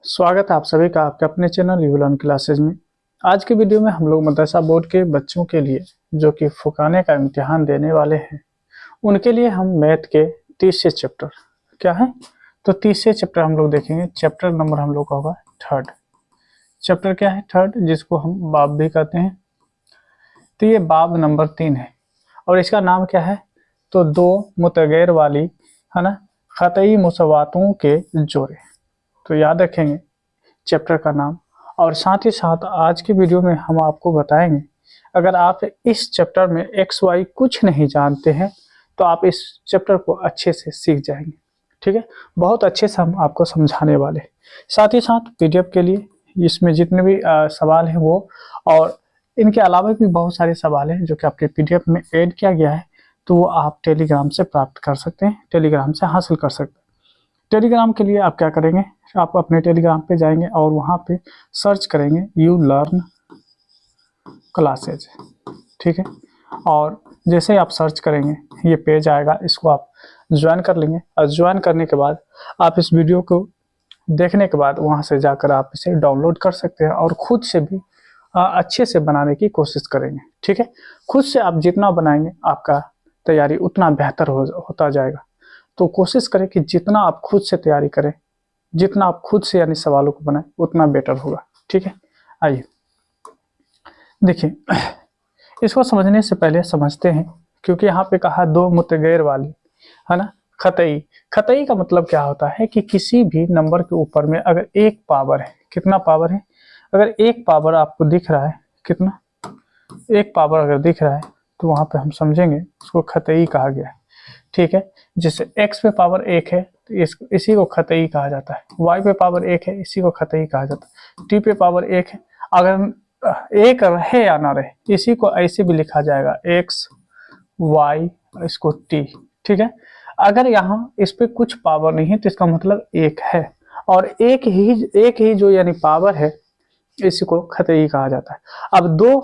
स्वागत है आप सभी का आपके अपने चैनल यू लर्न क्लासेज में। आज के वीडियो में हम लोग मदरसा बोर्ड के बच्चों के लिए जो कि फुकाने का इम्तिहान देने वाले हैं उनके लिए हम मैथ के तीसरे चैप्टर क्या है तो तीसरे चैप्टर हम लोग देखेंगे। चैप्टर नंबर हम लोग का होगा थर्ड। चैप्टर क्या है? थर्ड, जिसको हम बाब भी कहते हैं। तो ये बाब नंबर 3 है और इसका नाम क्या है? तो दो मुतगैर वाली है ना खतई मुसवातों के जोड़े। तो याद रखेंगे चैप्टर का नाम। और साथ ही साथ आज के वीडियो में हम आपको बताएंगे, अगर आप इस चैप्टर में एक्स वाई कुछ नहीं जानते हैं तो आप इस चैप्टर को अच्छे से सीख जाएंगे। ठीक है, बहुत अच्छे से हम आपको समझाने वाले। साथ ही साथ पीडीएफ के लिए इसमें जितने भी सवाल हैं वो और इनके अलावा भी बहुत सारे सवाल हैं जो कि आपके पीडीएफ में ऐड किया गया है, तो वो आप टेलीग्राम से प्राप्त कर सकते हैं, टेलीग्राम से हासिल कर सकते हैं। टेलीग्राम के लिए आप क्या करेंगे, आप अपने टेलीग्राम पे जाएंगे और वहाँ पे सर्च करेंगे यू लर्न क्लासेज। ठीक है, और जैसे ही आप सर्च करेंगे ये पेज आएगा, इसको आप ज्वाइन कर लेंगे और ज्वाइन करने के बाद आप इस वीडियो को देखने के बाद वहाँ से जाकर आप इसे डाउनलोड कर सकते हैं और खुद से भी अच्छे से बनाने की कोशिश करेंगे। ठीक है, खुद से आप जितना बनाएंगे आपका तैयारी उतना बेहतर होता जाएगा। तो कोशिश करें कि जितना आप खुद से तैयारी करें, जितना आप खुद से यानी सवालों को बनाएं उतना बेटर होगा। ठीक है, आइए देखिए, इसको समझने से पहले समझते हैं, क्योंकि यहाँ पे कहा दो मुतगैर वाली है ना खतई। खतई का मतलब क्या होता है कि किसी भी नंबर के ऊपर में अगर एक पावर है, कितना पावर है? अगर एक पावर आपको दिख रहा है, कितना एक पावर अगर दिख रहा है तो वहाँ पे हम समझेंगे उसको खतई कहा गया है। ठीक है, जैसे x पे पावर 1 है तो इसी को खतई कहा जाता है। y पे पावर 1 है, इसी को खतई कहा जाता है। t पे पावर 1 है, अगर एक रहे या ना रहे इसी को ऐसे भी लिखा जाएगा x y इसको t। ठीक है, अगर यहाँ इस पे कुछ पावर नहीं है तो इसका मतलब एक है, और एक ही जो यानी पावर है इसी को खतई कहा जाता है। अब दो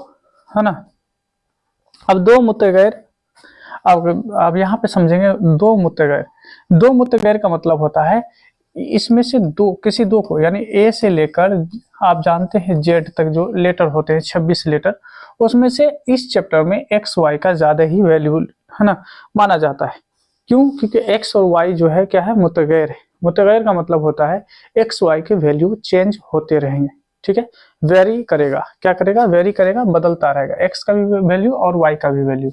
है ना, अब दो मुतगैर, अब यहाँ पे समझेंगे दो मुतगैर का मतलब होता है इसमें से दो, किसी दो को, यानी ए से लेकर आप जानते हैं जेड तक जो लेटर होते हैं 26 लेटर, उसमें से इस चैप्टर में एक्स वाई का ज्यादा ही वैल्यूबल है ना माना जाता है। क्यों? क्योंकि एक्स और वाई जो है क्या है, मुतगैर है। मुतगैर का मतलब होता है एक्स वाई के वैल्यू चेंज होते रहेंगे। ठीक है, वेरी करेगा, क्या करेगा? वेरी करेगा, बदलता रहेगा, एक्स का भी वैल्यू और वाई का भी वैल्यू।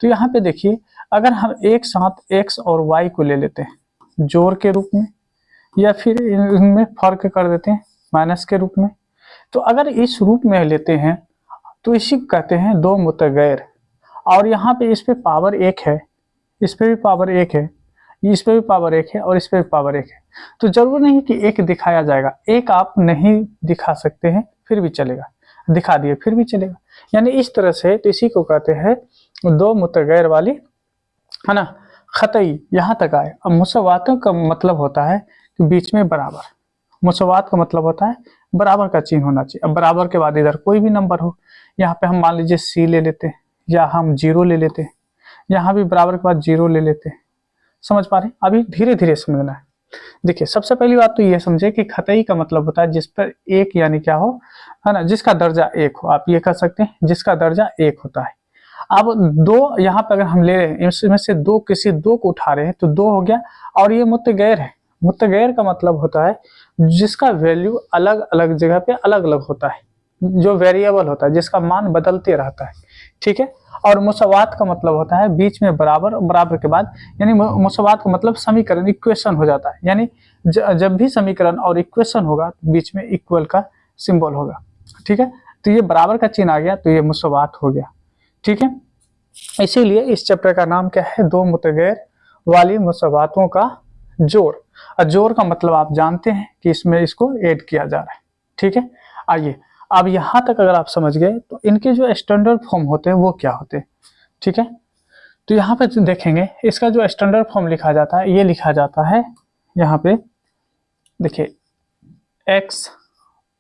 तो यहाँ पे देखिए, अगर हम एक साथ एक्स और वाई को ले लेते हैं जोड़ के रूप में, या फिर इनमें फर्क कर देते हैं माइनस के रूप में, तो अगर इस रूप में लेते हैं तो इसी को कहते हैं दो मुतगैर। और यहाँ पे इस पे पावर 1 है, इस पे भी पावर 1 है, इस पे भी पावर 1 है और इस पे भी पावर 1 है। तो जरूर नहीं कि एक दिखाया जाएगा, एक आप नहीं दिखा सकते हैं फिर भी चलेगा, दिखा दिए फिर भी चलेगा, यानी इस तरह से। तो इसी को कहते हैं दो मुतगैर वाली है ना खतई। यहाँ तक आए। अब मुसवातों का मतलब होता है कि बीच में बराबर। मुसवात का मतलब होता है बराबर का चिन्ह होना चाहिए। अब बराबर के बाद इधर कोई भी नंबर हो, यहाँ पे हम मान लीजिए सी ले लेते हैं या हम 0 ले लेते हैं, यहाँ भी बराबर के बाद 0 ले लेते हैं। समझ पा रहे हैं? अभी धीरे धीरे समझना है। देखिए, सबसे पहली बात तो ये समझे कि खतई का मतलब होता है जिस पर एक यानी क्या हो, है ना, जिसका दर्जा 1 हो। आप ये कह सकते हैं जिसका दर्जा 1 होता है। अब दो यहाँ पे अगर हम ले रहे हैं, इसमें से दो, किसी दो को उठा रहे हैं तो दो हो गया, और ये मुतगैर है। मुतगैर का मतलब होता है जिसका वैल्यू अलग अलग जगह पे अलग अलग होता है, जो वेरिएबल होता है, जिसका मान बदलते रहता है। ठीक है, और मुसवात का मतलब होता है बीच में बराबर, बराबर के बाद, यानी मुसवात का मतलब समीकरण, इक्वेशन हो जाता है। यानी जब भी समीकरण और इक्वेशन होगा तो बीच में इक्वल का सिंबल होगा। ठीक है, तो ये बराबर का चिन्ह आ गया तो ये मुसवात हो गया। ठीक है, इसीलिए इस चैप्टर का नाम क्या है, दो मुतगैर वाली मुसवातों का जोड़। और जोड़ का मतलब आप जानते हैं कि इसमें इसको ऐड किया जा रहा है। ठीक है, आइए अब यहाँ तक अगर आप समझ गए तो इनके जो स्टैंडर्ड फॉर्म होते हैं वो क्या होते हैं। ठीक है, तो यहाँ पे देखेंगे इसका जो स्टैंडर्ड फॉर्म लिखा जाता है, ये लिखा जाता है यहाँ पे देखिए x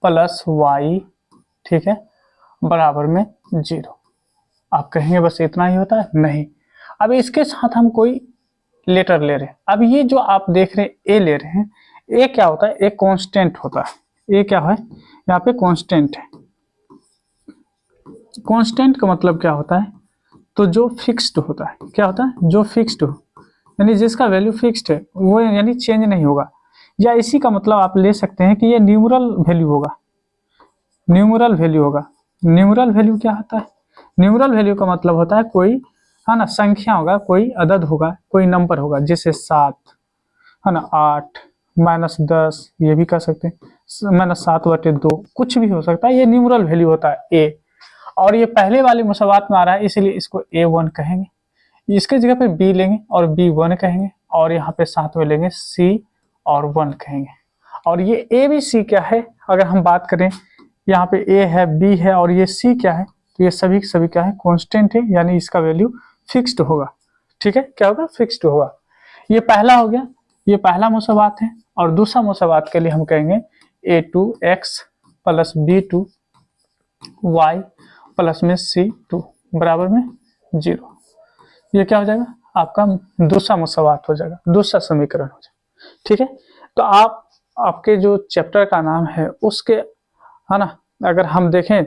प्लस वाई, ठीक है, बराबर में 0। आप कहेंगे बस इतना ही होता है? नहीं, अब इसके साथ हम कोई लेटर ले रहे हैं। अब ये जो आप देख रहे हैं ए ले रहे हैं, ए क्या होता है? एक कांस्टेंट होता है। ए क्या है, यहाँ पे कांस्टेंट है। कांस्टेंट का मतलब क्या होता है, तो जो फिक्स्ड होता है, क्या होता है, जो फिक्स्ड हो, यानी जिसका वैल्यू फिक्स्ड है वो यानी चेंज नहीं होगा। या इसी का मतलब आप ले सकते हैं कि ये न्यूमरल वैल्यू होगा। न्यूमरल वैल्यू होगा। न्यूमरल वैल्यू क्या होता है, न्यूमरल वैल्यू का मतलब होता है कोई, है ना, संख्या होगा, कोई अदद होगा, कोई नंबर होगा, जैसे 7, है ना, 8, -10, ये भी कर सकते हैं, -7/2, कुछ भी हो सकता है। ये न्यूमरल वैल्यू होता है ए। और ये पहले वाले मुसव्वात में आ रहा है, इसलिए इसको A1 कहेंगे। इसके जगह पे B लेंगे और B1 कहेंगे, और यहाँ पे साथ में लेंगे C और 1 कहेंगे। और ये A B C क्या है, अगर हम बात करें, यहाँ पे A है, B है और ये C क्या है, तो ये सभी सभी क्या है, कांस्टेंट है, यानी इसका वैल्यू फिक्स्ड होगा। ठीक है, क्या होगा, फिक्स्ड होगा। ये पहला हो गया, ये पहला मुसव्वात है। और दूसरा मुसव्वात के लिए हम कहेंगे A2x + B2y प्लस में C2 बराबर में 0। ये क्या हो जाएगा, आपका दूसरा मुसव्वात हो जाएगा, दूसरा समीकरण हो जाएगा। ठीक है, तो आप आपके जो चैप्टर का नाम है उसके, है ना, अगर हम देखें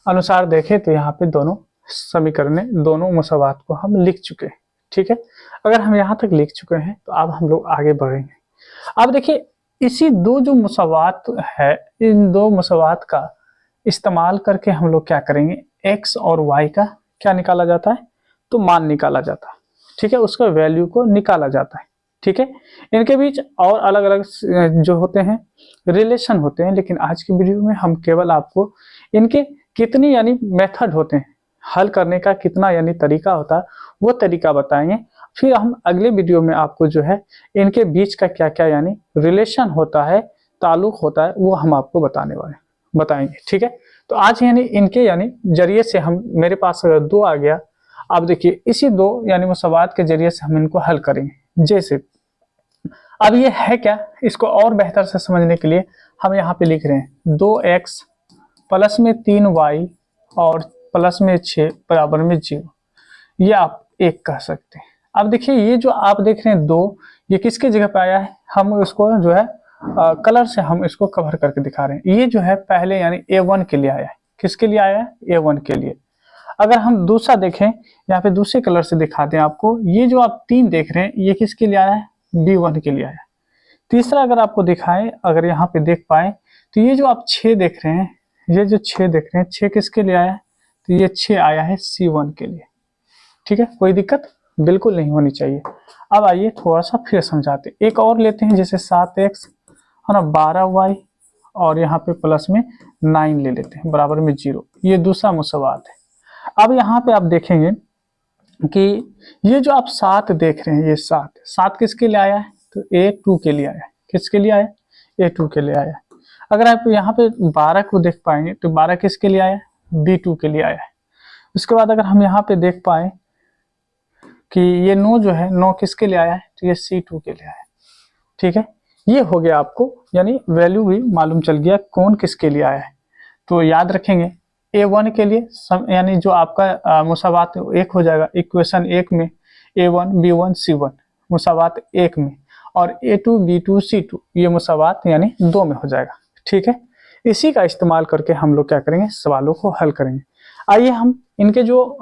अनुसार देखें तो यहाँ पे दोनों समीकरण, दोनों मुसव्वात को हम लिख चुके हैं। ठीक है, अगर हम यहाँ तक लिख चुके हैं तो अब हम लोग आगे बढ़ेंगे। अब देखिए, इसी दो जो मुसव्वात है, इन दो मुसव्वात का इस्तेमाल करके हम लोग क्या करेंगे, x और y का क्या निकाला जाता है, तो मान निकाला जाता है। ठीक है, उसका वैल्यू को निकाला जाता है। ठीक है, इनके बीच और अलग अलग जो होते हैं रिलेशन होते हैं, लेकिन आज की वीडियो में हम केवल आपको इनके कितनी यानी मेथड होते हैं, हल करने का कितना यानी तरीका होता है, वो तरीका बताएंगे। फिर हम अगले वीडियो में आपको जो है इनके बीच का क्या क्या यानी रिलेशन होता है, ताल्लुक होता है, वो हम आपको बताएंगे। ठीक है, तो आज यानी इनके यानी जरिए से हम, मेरे पास अगर दो आ गया, आप देखिए इसी दो यानी मुसव्वात के जरिए से हम इनको हल करेंगे। जैसे अब ये है क्या, इसको और बेहतर से समझने के लिए हम यहाँ पे लिख रहे हैं 2x प्लस में 3y और प्लस में 6 बराबर में 0। ये आप एक कह सकते हैं। अब देखिए, ये जो आप देख रहे हैं दो, ये किसके जगह पे आया है, हम इसको जो है कलर से हम इसको कवर करके दिखा रहे हैं। ये जो है पहले यानी A1 के लिए आया है। किसके लिए आया है, A1 के लिए। अगर हम दूसरा देखें, यहाँ पे दूसरे कलर से दिखाते हैं आपको, ये जो आप 3 देख रहे हैं, ये किसके लिए आया है, B1 के लिए आया है। तीसरा अगर आपको दिखाएं, अगर यहाँ पे देख पाए, तो ये जो आप 6 देख रहे हैं, ये जो 6 देख रहे हैं, 6 किसके लिए आया है, तो ये 6 आया है C1 के लिए। ठीक है, कोई दिक्कत बिल्कुल नहीं होनी चाहिए। अब आइए थोड़ा सा फिर समझाते हैं। एक और लेते हैं, जैसे 7x, है ना, 12y और यहाँ पे प्लस में 9 ले लेते हैं बराबर में 0। ये दूसरा मुसव्वात है। अब यहाँ पे आप देखेंगे कि ये जो आप 7 देख रहे हैं, ये 7 किसके लिए आया है, तो A2 के लिए आया है। किसके लिए आया, A2 के लिए आया है। अगर आप यहाँ पे 12 को देख पाएंगे, तो 12 किसके लिए आया है, B2 के लिए आया है। उसके बाद अगर हम यहाँ पे देख पाए कि ये 9 जो है, 9 किसके लिए आया है, तो ये C2 के लिए आया है। ठीक है, ये हो गया आपको यानी वैल्यू भी मालूम चल गया कौन किसके लिए आया है। तो याद रखेंगे, A1 के लिए यानी जो आपका मुसव्वात एक हो जाएगा, इक्वेशन 1 में A1 B1 C1 मुसव्वात 1 में, और A2 B2 C2 ये मुसव्वात यानी 2 में हो जाएगा। ठीक है, इसी का इस्तेमाल करके हम लोग क्या करेंगे, सवालों को हल करेंगे। आइए हम इनके जो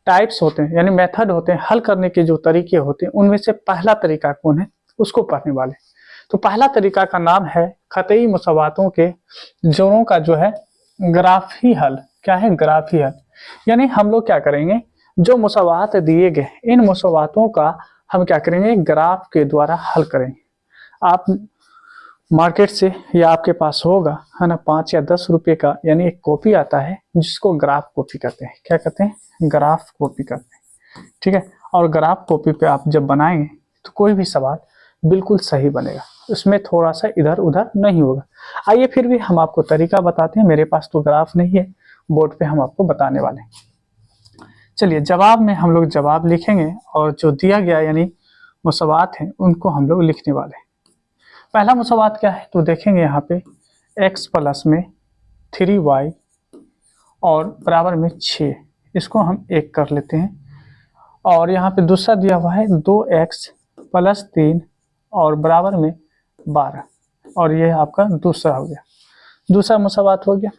टाइप्स होते हैं यानी मेथड होते हैं, हल करने के जो तरीके होते हैं, उनमें से पहला तरीका कौन है, उसको पढ़ने वाले। तो पहला तरीका का नाम है खतई मुसव्वातों के जोड़ों का जो है ग्राफी हल। क्या है, ग्राफी हल। यानी हम लोग क्या करेंगे, जो मुसव्वात दिए गए, इन मुसव्वातों का हम क्या करेंगे, ग्राफ के द्वारा हल करेंगे। आप मार्केट से या आपके पास होगा, है ना, 5 या 10 रुपए का यानी एक कॉपी आता है, जिसको ग्राफ कॉपी कहते हैं। क्या कहते हैं, ग्राफ कॉपी कहते हैं। ठीक है, और ग्राफ कॉपी पे आप जब बनाएंगे तो कोई भी सवाल बिल्कुल सही बनेगा, उसमें थोड़ा सा इधर उधर नहीं होगा। आइए फिर भी हम आपको तरीका बताते हैं। मेरे पास तो ग्राफ नहीं है, बोर्ड पे हम आपको बताने वाले हैं। चलिए, जवाब में हम लोग जवाब लिखेंगे, और जो दिया गया यानी मुसव्वात हैं उनको हम लोग लिखने वाले हैं। पहला मुसव्वात क्या है, तो देखेंगे यहाँ पे x प्लस में 3y और बराबर में 6, इसको हम 1 कर लेते हैं। और यहाँ पे दूसरा दिया हुआ है 2x प्लस 3 और बराबर में 12, और ये आपका दूसरा हो गया, दूसरा मुसावात हो गया,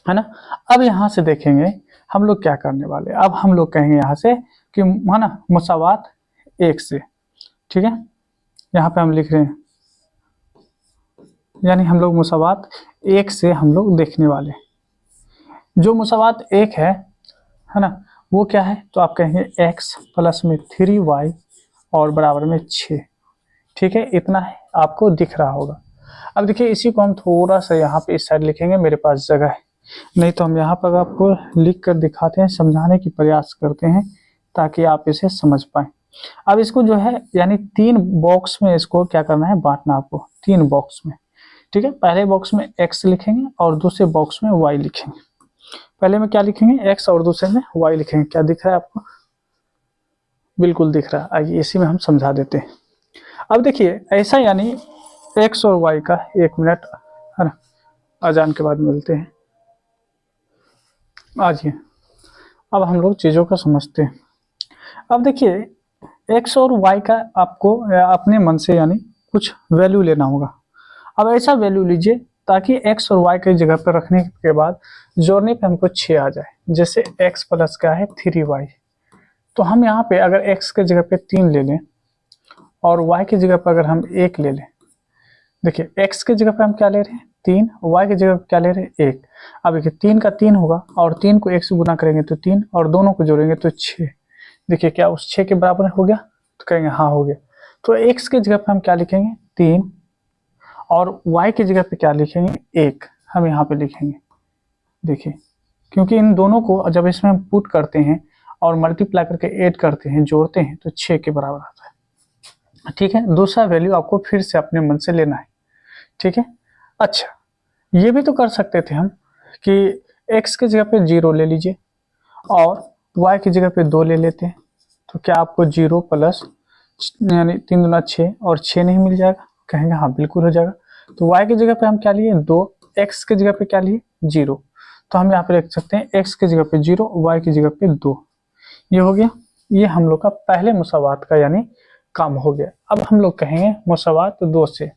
है ना। अब यहाँ से देखेंगे हम लोग क्या करने वाले, अब हम लोग कहेंगे यहाँ से कि है ना मुसावात 1 से, ठीक है। यहाँ पे हम लिख रहे हैं, यानी हम लोग मुसावात 1 से हम लोग देखने वाले। जो मुसावात 1 है ना, वो क्या है, तो आप कहेंगे x प्लस में 3y और बराबर में 6, ठीक है। इतना है, आपको दिख रहा होगा। अब देखिए इसी को हम थोड़ा सा यहाँ पे इस साइड लिखेंगे, मेरे पास जगह है, नहीं तो हम यहाँ पर आपको लिख कर दिखाते हैं, समझाने की प्रयास करते हैं ताकि आप इसे समझ पाएं। अब इसको जो है यानी 3 बॉक्स में इसको क्या करना है, बांटना आपको 3 बॉक्स में, ठीक है। पहले बॉक्स में x लिखेंगे और दूसरे बॉक्स में y लिखेंगे। पहले में क्या लिखेंगे, x और दूसरे में y लिखेंगे। क्या दिख रहा है आपको, बिल्कुल दिख रहा है। आइए इसी में हम समझा देते हैं। अब देखिए ऐसा यानी x और y का 1 मिनट, है ना, अजान के बाद मिलते हैं। आइए अब हम लोग चीज़ों को समझते हैं। अब देखिए x और y का आपको अपने मन से यानी कुछ वैल्यू लेना होगा। अब ऐसा वैल्यू लीजिए ताकि x और y की जगह पर रखने के बाद जोड़ने पे हमको 6 आ जाए। जैसे x प्लस क्या है 3y, तो हम यहाँ पे अगर x के जगह पे 3 ले लें और y की जगह पर अगर हम 1 ले लें, देखिए x के जगह पे हम क्या ले रहे हैं 3, y की जगह पे क्या ले रहे हैं 1। अब देखिए 3 का 3 होगा और 3 को 1 से गुना करेंगे तो 3 और दोनों को जोड़ेंगे तो 6। देखिए क्या उस 6 के बराबर हो गया, तो कहेंगे हाँ हो गया। तो x के जगह पे हम क्या लिखेंगे 3 और y की जगह पे क्या लिखेंगे 1, हम यहाँ पे लिखेंगे। देखिए क्योंकि इन दोनों को जब इसमें हम पुट करते हैं और मल्टीप्लाई करके ऐड करते हैं, जोड़ते हैं, तो 6 के बराबर आता है, ठीक है। दूसरा वैल्यू आपको फिर से अपने मन से लेना है, ठीक है। अच्छा ये भी तो कर सकते थे हम कि x की जगह पे 0 ले लीजिए और y की जगह पे 2 ले लेते हैं, तो क्या आपको 0 प्लस यानी 3 दूना 6 और 6 नहीं मिल जाएगा, कहेंगे हाँ बिल्कुल हो जाएगा। तो y की जगह पे हम क्या लिए 2, x की जगह पे क्या लिए 0, तो हम यहाँ पे लिख सकते हैं x की जगह पे 0, y की जगह पे 2। ये हो गया, ये हम लोग का पहले मुसावात का यानी काम हो गया। अब हम लोग कहेंगे मुसावात 2 से,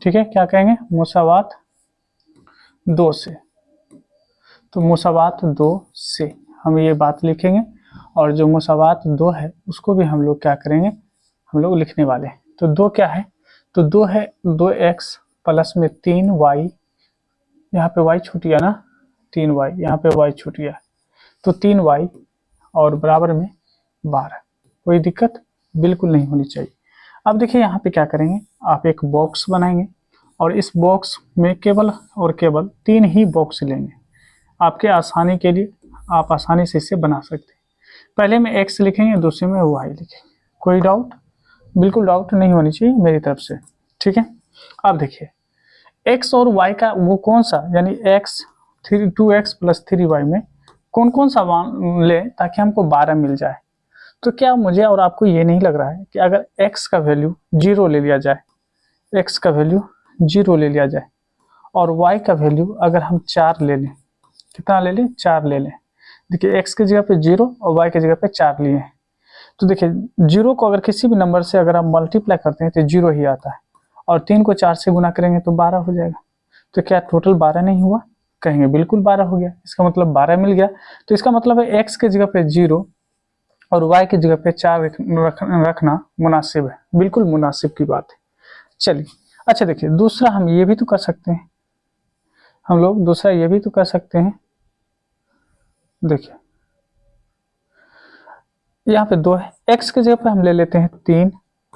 ठीक है। क्या कहेंगे मुसावात 2 से, तो मुसावात 2 से हम ये बात लिखेंगे और जो मुसावात 2 है उसको भी हम लोग क्या करेंगे, हम लोग लिखने वाले हैं। तो 2 क्या है, तो 2 है 2x प्लस में 3y, यहाँ पे y छूट गया ना 3y, यहाँ पे y छूट गया, तो 3y और बराबर में 12। कोई दिक्कत बिल्कुल नहीं होनी चाहिए। अब देखिए यहाँ पे क्या करेंगे, आप एक बॉक्स बनाएंगे और इस बॉक्स में केवल और केवल 3 ही बॉक्स लेंगे। आपके आसानी के लिए आप आसानी से इसे बना सकते हैं। पहले में x लिखेंगे, दूसरे में y लिखेंगे। कोई डाउट, बिल्कुल डाउट नहीं होनी चाहिए मेरी तरफ से, ठीक है। अब देखिए x और y का वो कौन सा यानी x 2x प्लस 3y में कौन कौन सा मान ले ताकि हमको 12 मिल जाए। तो क्या मुझे और आपको ये नहीं लग रहा है कि अगर x का वैल्यू 0 ले लिया जाए, x का वैल्यू 0 ले लिया जाए और y का वैल्यू अगर हम 4 ले लें, कितना ले लें 4 ले लें। देखिए x की जगह पे 0 और y की जगह पे 4 लिए हैं, तो देखिए 0 को अगर किसी भी नंबर से अगर हम मल्टीप्लाई करते हैं तो 0 ही आता है और 3 को 4 से गुना करेंगे तो 12 हो जाएगा। तो क्या टोटल 12 नहीं हुआ, कहेंगे बिल्कुल 12 हो गया, इसका मतलब 12 मिल गया। तो इसका मतलब है x की जगह पे 0 और y की जगह पे 4 रखना मुनासिब है, बिल्कुल मुनासिब की बात है। चलिए अच्छा देखिए दूसरा हम ये भी तो कर सकते हैं, हम लोग दूसरा ये भी तो कर सकते हैं। देखिए यहाँ पे 2 है, x की जगह पे हम ले लेते हैं 3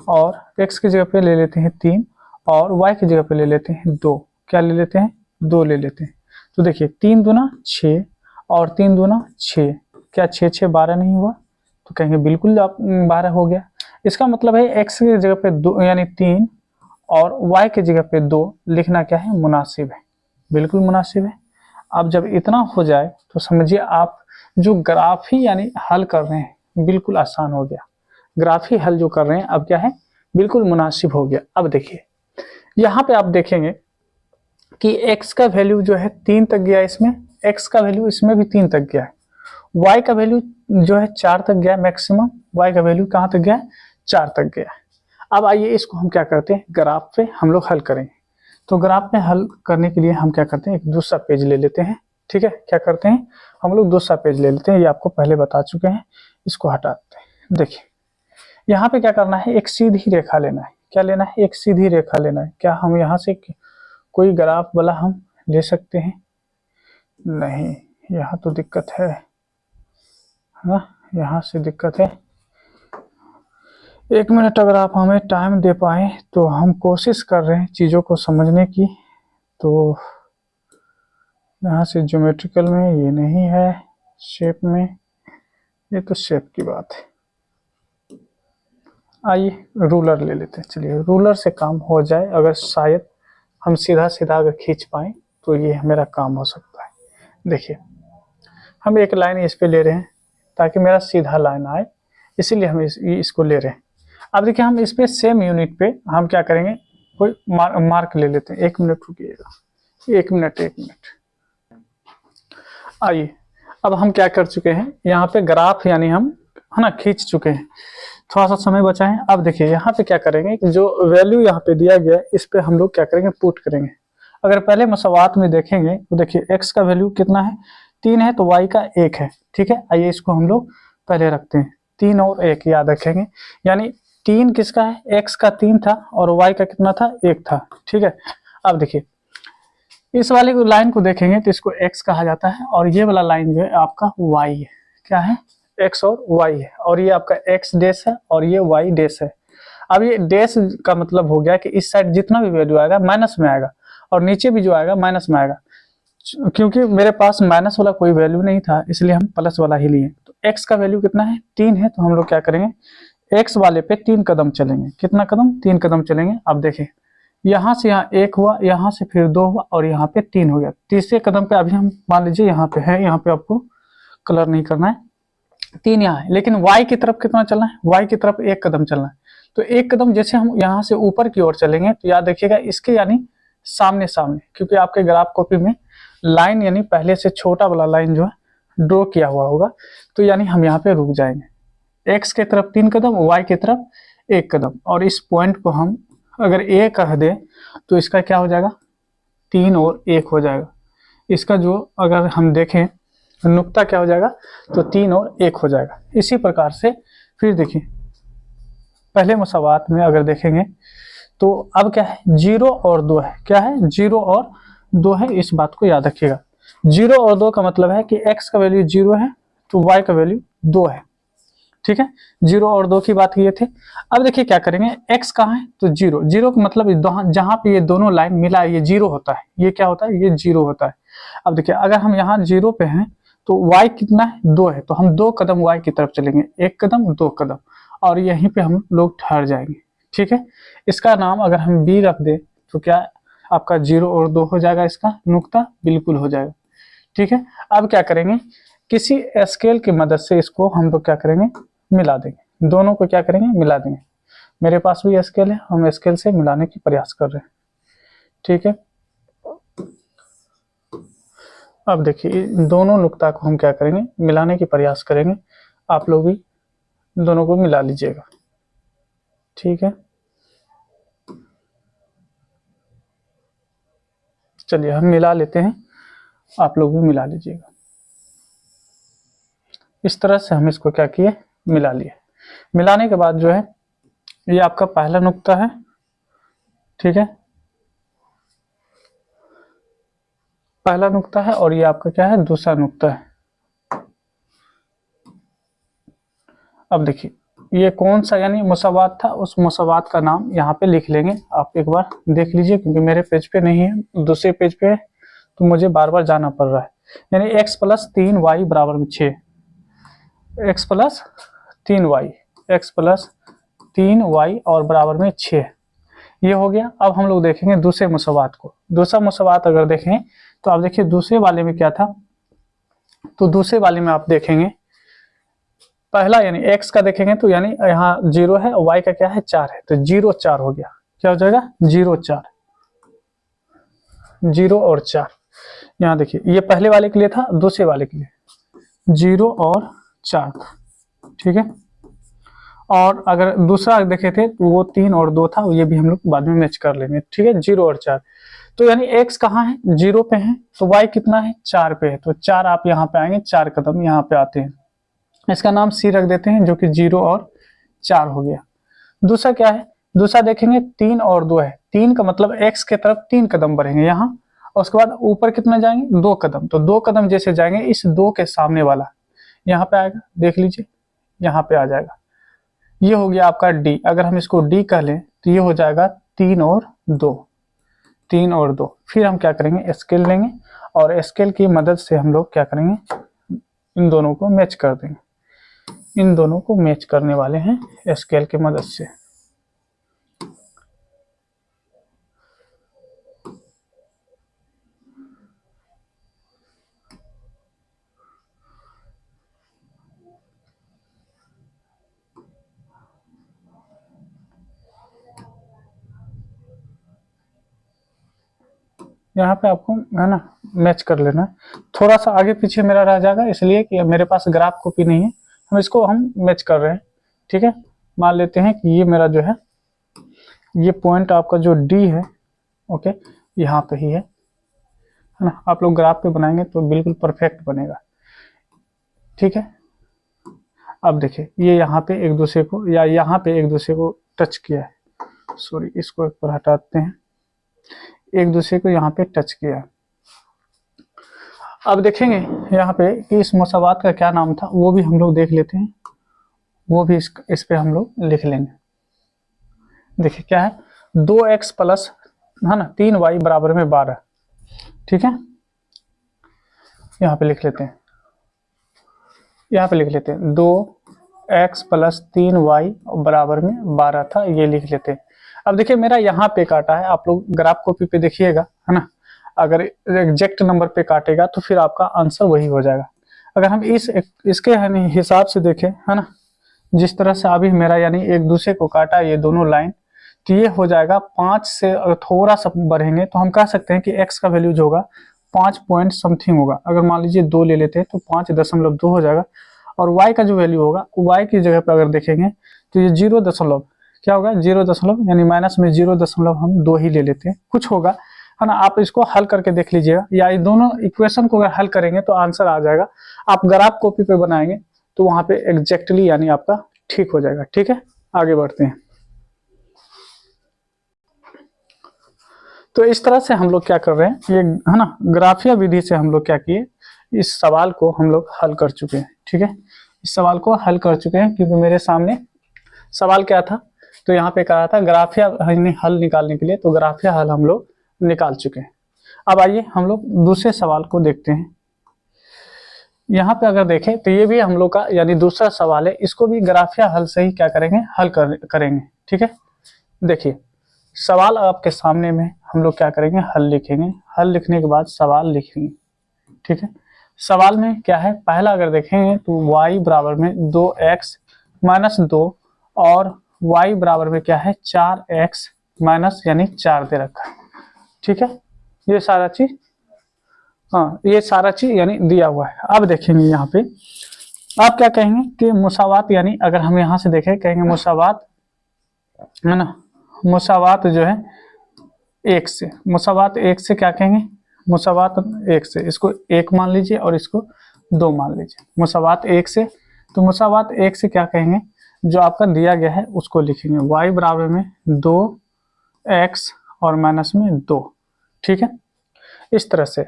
और x की जगह पे ले लेते हैं 3 और y की जगह पे ले लेते हैं 2। क्या ले लेते हैं 2 ले लेते हैं। तो देखिए 3 दूना 6 और 3 दूना 6, क्या 6 6 12 नहीं हुआ, तो कहेंगे बिल्कुल आप 12 हो गया। इसका मतलब है x की जगह पे 2 यानी 3 और y की जगह पे 2 लिखना क्या है मुनासिब है, बिल्कुल मुनासिब है। अब जब इतना हो जाए तो समझिए आप जो ग्राफ ही यानी हल कर रहे हैं बिल्कुल आसान हो गया। ग्राफ ही हल जो कर रहे हैं अब क्या है बिल्कुल मुनासिब हो गया। अब देखिए यहाँ पे आप देखेंगे कि x का वैल्यू जो है 3 तक गया, इसमें x का वैल्यू इसमें भी 3 तक गया है, y का वैल्यू जो है 4 तक गया मैक्सिमम, y का वैल्यू कहाँ तक गया 4 तक गया। अब आइए इसको हम क्या करते हैं ग्राफ पे हम लोग हल करेंगे। तो ग्राफ में हल करने के लिए हम क्या करते हैं, एक दूसरा पेज ले लेते हैं। ठीक है, क्या करते हैं हम लोग, दूसरा पेज ले लेते हैं। ये आपको पहले बता चुके हैं, इसको हटाते हैं। देखिए यहाँ पे क्या करना है, एक सीधी रेखा लेना है। क्या लेना है, एक सीधी रेखा लेना है। क्या हम यहाँ से कोई ग्राफ वाला हम ले सकते हैं? नहीं, यहाँ तो दिक्कत है ना, यहाँ से दिक्कत है। 1 मिनट अगर आप हमें टाइम दे पाए तो हम कोशिश कर रहे हैं चीज़ों को समझने की। तो यहाँ से ज्योमेट्रिकल में ये नहीं है, शेप में, ये तो शेप की बात है। आइए रूलर ले लेते हैं। चलिए रूलर से काम हो जाए, अगर शायद हम सीधा सीधा अगर खींच पाए तो ये मेरा काम हो सकता है। देखिए हम एक लाइन इस पे ले रहे हैं ताकि मेरा सीधा लाइन आए, इसीलिए हम इसको ले रहे हैं। अब देखिए हम इस पे सेम यूनिट पे हम क्या करेंगे, कोई मार्क ले लेते हैं। 1 मिनट रुकिएगा, 1 मिनट 1 मिनट। आइए अब हम क्या कर चुके हैं, यहाँ पे ग्राफ यानी हम है ना खींच चुके हैं, थोड़ा सा समय बचा है। अब देखिए यहाँ पे क्या करेंगे, जो वैल्यू यहाँ पे दिया गया है इस पे हम लोग क्या करेंगे, पुट करेंगे। अगर पहले मसवात में देखेंगे तो देखिए x का वैल्यू कितना है, 3 है, तो y का 1 है। ठीक है, आइए इसको हम लोग पहले रखते हैं, 3 और 1 याद रखेंगे। यानी 3 किसका है, x का 3 था और y का कितना था, 1 था। ठीक है, अब देखिए इस वाले लाइन को देखेंगे तो इसको x कहा जाता है, और ये वाला लाइन जो है आपका y है। क्या है, x और y है, और ये आपका x डैश है और ये y डैश है। अब ये डैश का मतलब हो गया कि इस साइड जितना भी वैल्यू आएगा माइनस में आएगा, और नीचे भी जो आएगा माइनस में आएगा। क्योंकि मेरे पास माइनस वाला कोई वैल्यू नहीं था इसलिए हम प्लस वाला ही लिए। तो x का वैल्यू कितना है, 3 है, तो हम लोग क्या करेंगे, x वाले पे 3 कदम चलेंगे। कितना कदम, 3 कदम चलेंगे। अब देखें यहाँ से यहाँ 1 हुआ, यहाँ से फिर 2 हुआ, और यहाँ पे 3 हो गया। तीसरे कदम पे अभी हम मान लीजिए यहाँ पे है, यहाँ पे आपको कलर नहीं करना है, 3 यहाँ है, लेकिन y की तरफ कितना चलना है, y की तरफ 1 कदम चलना है। तो 1 कदम जैसे हम यहाँ से ऊपर की ओर चलेंगे तो याद रखिएगा इसके यानी सामने सामने, क्योंकि आपके ग्राफ कॉपी में लाइन यानी पहले से छोटा वाला लाइन जो है ड्रॉ किया हुआ होगा, तो यानी हम यहाँ पे रुक जाएंगे। x के तरफ 3 कदम, y की तरफ 1 कदम, और इस पॉइंट को हम अगर a कह दे तो इसका क्या हो जाएगा, 3 और 1 हो जाएगा। इसका जो अगर हम देखें नुक्ता क्या हो जाएगा, तो 3 और 1 हो जाएगा। इसी प्रकार से फिर देखिए पहले मुसावात में अगर देखेंगे तो अब क्या है, 0 और 2 है। क्या है, 0 और 2 है, इस बात को याद रखिएगा। 0 और 2 का मतलब है कि x का वैल्यू 0 है तो y का वैल्यू 2 है। ठीक है, 0 और 2 की बात किए थे। अब देखिए क्या करेंगे, x कहाँ है, तो 0, 0 का मतलब जहां पे ये दोनों लाइन मिला ये 0 होता है, ये क्या होता है, ये 0 होता है। अब देखिए अगर हम यहाँ 0 पे हैं तो y कितना है, 2 है, तो हम 2 कदम y की तरफ चलेंगे, 1 कदम 2 कदम, और यहीं पे हम लोग ठहर जाएंगे। ठीक है, इसका नाम अगर हम b रख दे तो क्या आपका 0 और 2 हो जाएगा, इसका नुक्ता बिल्कुल हो जाएगा। ठीक है, अब क्या करेंगे, किसी स्केल की मदद से इसको हम लोग क्या करेंगे, मिला देंगे। दोनों को क्या करेंगे, मिला देंगे। मेरे पास भी स्केल है, हम स्केल से मिलाने की प्रयास कर रहे हैं। ठीक है, अब देखिए दोनों नुक्ता को हम क्या करेंगे, मिलाने की प्रयास करेंगे। आप लोग भी दोनों को मिला लीजिएगा। ठीक है, चलिए हम मिला लेते हैं, आप लोग भी मिला लीजिएगा। इस तरह से हम इसको क्या किए, मिला लिए। मिलाने के बाद जो है ये आपका पहला नुक्ता है। ठीक है, पहला नुक्ता है, और ये आपका क्या है, दूसरा नुक्ता है। अब देखिए ये कौन सा यानी मुसावात था, उस मुसावात का नाम यहाँ पे लिख लेंगे। आप एक बार देख लीजिए, क्योंकि मेरे पेज पे नहीं है, दूसरे पेज पे है, तो मुझे बार बार जाना पड़ रहा है। यानी x + 3y बराबर में 6, x + 3y, x + 3y और बराबर में 6, ये हो गया। अब हम लोग देखेंगे दूसरे मुसावात को। दूसरा मुसावात अगर देखें तो आप देखिए दूसरे वाले में क्या था, तो दूसरे वाले में आप देखेंगे पहला यानी x का देखेंगे तो यानी यहाँ 0 है और y का क्या है, 4 है, तो 0 4 हो गया। क्या हो जाएगा, 0 4, 0 और 4। यहाँ देखिए ये पहले वाले के लिए था, दूसरे वाले के लिए 0 और 4 था। ठीक है, और अगर दूसरा देखे थे तो वो 3 और 2 था, ये भी हम लोग बाद में मैच कर लेंगे। ठीक है, 0 और 4। तो यानी x कहाँ है, 0 पे है, तो y कितना है, 4 पे है, तो 4 आप यहाँ पे आएंगे, 4 कदम यहाँ पे आते हैं, इसका नाम C रख देते हैं, जो कि 0 और 4 हो गया। दूसरा क्या है, दूसरा देखेंगे 3 और 2 है, 3 का मतलब x के तरफ 3 कदम बढ़ेंगे यहाँ, और उसके बाद ऊपर कितना जाएंगे, 2 कदम, तो 2 कदम जैसे जाएंगे इस 2 के सामने वाला यहाँ पे आएगा, देख लीजिए यहाँ पे आ जाएगा, ये हो गया आपका D। अगर हम इसको D कह लें तो ये हो जाएगा 3 और 2, 3 और 2। फिर हम क्या करेंगे, स्केल लेंगे और स्केल की मदद से हम लोग क्या करेंगे, इन दोनों को मैच कर देंगे, इन दोनों को मैच करने वाले हैं स्केल की मदद से। यहाँ पे आपको है ना मैच कर लेना है, थोड़ा सा आगे पीछे मेरा रह जाएगा इसलिए कि मेरे पास ग्राफ कॉपी नहीं है, हम मैच कर रहे हैं, ठीक है। मान लेते हैं कि ये मेरा जो है, ये पॉइंट आपका जो डी है, ओके, यहाँ पे ही है ना। आप लोग ग्राफ पे बनाएंगे तो बिल्कुल परफेक्ट बनेगा, ठीक है। अब देखिए ये यहाँ पे एक दूसरे को, या यहाँ पे एक दूसरे को टच किया है, सॉरी इसको एक बार हटाते हैं, एक दूसरे को यहाँ पे टच किया है। अब देखेंगे यहाँ पे कि इस मसावात का क्या नाम था, वो भी हम लोग देख लेते हैं, वो भी इस पे हम लोग लिख लेंगे। देखिए क्या है, 2x प्लस है ना 3y बराबर में 12, ठीक है। यहाँ पे लिख लेते हैं, यहाँ पे लिख लेते हैं 2x प्लस 3y बराबर में 12 था, ये लिख लेते हैं। अब देखिए मेरा यहाँ पे काटा है, आप लोग ग्राफ कॉपी पे देखिएगा, है ना। अगर एग्जैक्ट नंबर पे काटेगा तो फिर आपका आंसर वही हो जाएगा। अगर हम इसके हिसाब से देखें, है ना, जिस तरह से अभी मेरा यानी एक दूसरे को काटा ये दोनों लाइन, तो ये हो जाएगा 5 से अगर थोड़ा सा बढ़ेंगे तो हम कह सकते हैं कि x का वैल्यू जो होगा 5 पॉइंट समथिंग होगा। अगर मान लीजिए 2 ले लेते हैं तो 5.2 हो जाएगा, और y का जो वैल्यू होगा, y की जगह पर अगर देखेंगे तो ये 0 दशमलव क्या होगा, 0 दशमलव यानी माइनस में 0 दशमलव हम 2 ही ले लेते हैं, कुछ होगा, है ना। आप इसको हल करके देख लीजिएगा, या ये दोनों इक्वेशन को अगर हल करेंगे तो आंसर आ जाएगा। आप ग्राफ कॉपी पे बनाएंगे तो वहां पे एग्जैक्टली यानी आपका ठीक हो जाएगा, ठीक है। आगे बढ़ते हैं। तो इस तरह से हम लोग क्या कर रहे हैं, ये है ना ग्राफिया विधि से हम लोग क्या किए, इस सवाल को हम लोग हल कर चुके हैं, ठीक है। इस सवाल को हल कर चुके हैं क्योंकि मेरे सामने सवाल क्या था, तो यहाँ पे कहा था ग्राफिया हल निकालने के लिए, तो ग्राफिया हल हम लोग निकाल चुके हैं। अब आइए हम लोग दूसरे सवाल को देखते हैं। यहाँ पे अगर देखें तो ये भी हम लोग का यानी दूसरा सवाल है, इसको भी ग्राफिया हल से ही क्या करेंगे, हल करेंगे, ठीक है। देखिए सवाल आपके सामने में, हम लोग क्या करेंगे, हल लिखेंगे, हल लिखने के बाद सवाल लिखेंगे, ठीक है। सवाल में क्या है, पहला अगर देखेंगे तो y बराबर में 2x माइनस 2 और y बराबर में क्या है 4x माइनस यानी 4 दे रखा है, ठीक है। ये सारा चीज, हाँ ये सारा चीज यानी दिया हुआ है। अब देखेंगे यहाँ पे आप क्या कहेंगे कि मुसावात, यानी अगर हम यहाँ से देखें कहेंगे मुसावात, है ना, मुसावात जो है एक से, मुसावात एक से क्या कहेंगे, मुसावात एक से, इसको 1 मान लीजिए और इसको 2 मान लीजिए, मुसावात एक से। तो मुसावात एक से क्या कहेंगे, जो आपका दिया गया है उसको लिखेंगे, y बराबर में 2x और माइनस में 2, ठीक है, इस तरह से।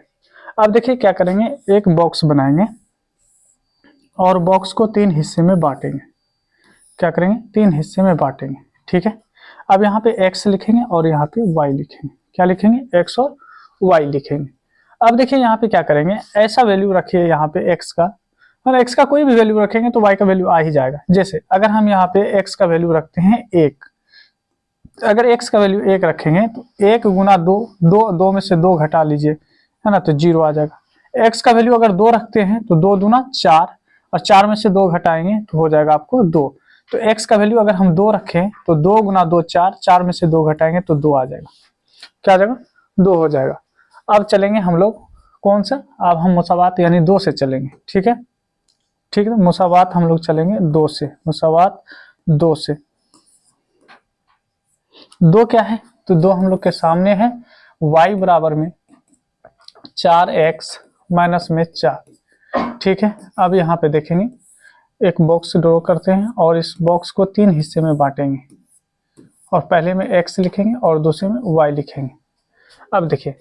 अब देखिए क्या करेंगे, एक बॉक्स बनाएंगे और बॉक्स को 3 हिस्से में बांटेंगे, क्या करेंगे 3 हिस्से में बांटेंगे, ठीक है। अब यहाँ पे x लिखेंगे और यहाँ पे y लिखेंगे, क्या लिखेंगे, x और y लिखेंगे। अब देखिए यहाँ पे क्या करेंगे, ऐसा वैल्यू रखिए यहाँ पे x का, और x का कोई भी वैल्यू रखेंगे तो y का वैल्यू आ ही जाएगा। जैसे अगर हम यहाँ पे x का वैल्यू रखते हैं 1, अगर x का वैल्यू 1 रखेंगे तो 1 गुना 2, 2 में से 2 घटा लीजिए, है ना, तो 0 आ जाएगा। x का वैल्यू अगर 2 रखते हैं तो 2 दूना 4, और 4 में से 2 घटाएंगे तो हो जाएगा आपको 2। तो x का वैल्यू अगर हम 2 रखें तो 2 गुना 2 4, 4 में से 2 घटाएंगे तो 2 आ जाएगा, क्या आ जाएगा, 2 हो जाएगा। अब चलेंगे हम लोग कौन सा, अब हम मुसावात यानी 2 से चलेंगे, ठीक है, ठीक है। मुसावात हम लोग चलेंगे 2 से, मुसावात 2 से। 2 क्या है, तो 2 हम लोग के सामने है, y बराबर में 4x माइनस में 4। ठीक है, अब यहाँ पे देखेंगे एक बॉक्स ड्रॉ करते हैं और इस बॉक्स को 3 हिस्से में बांटेंगे और पहले में x लिखेंगे और दूसरे में y लिखेंगे। अब देखिए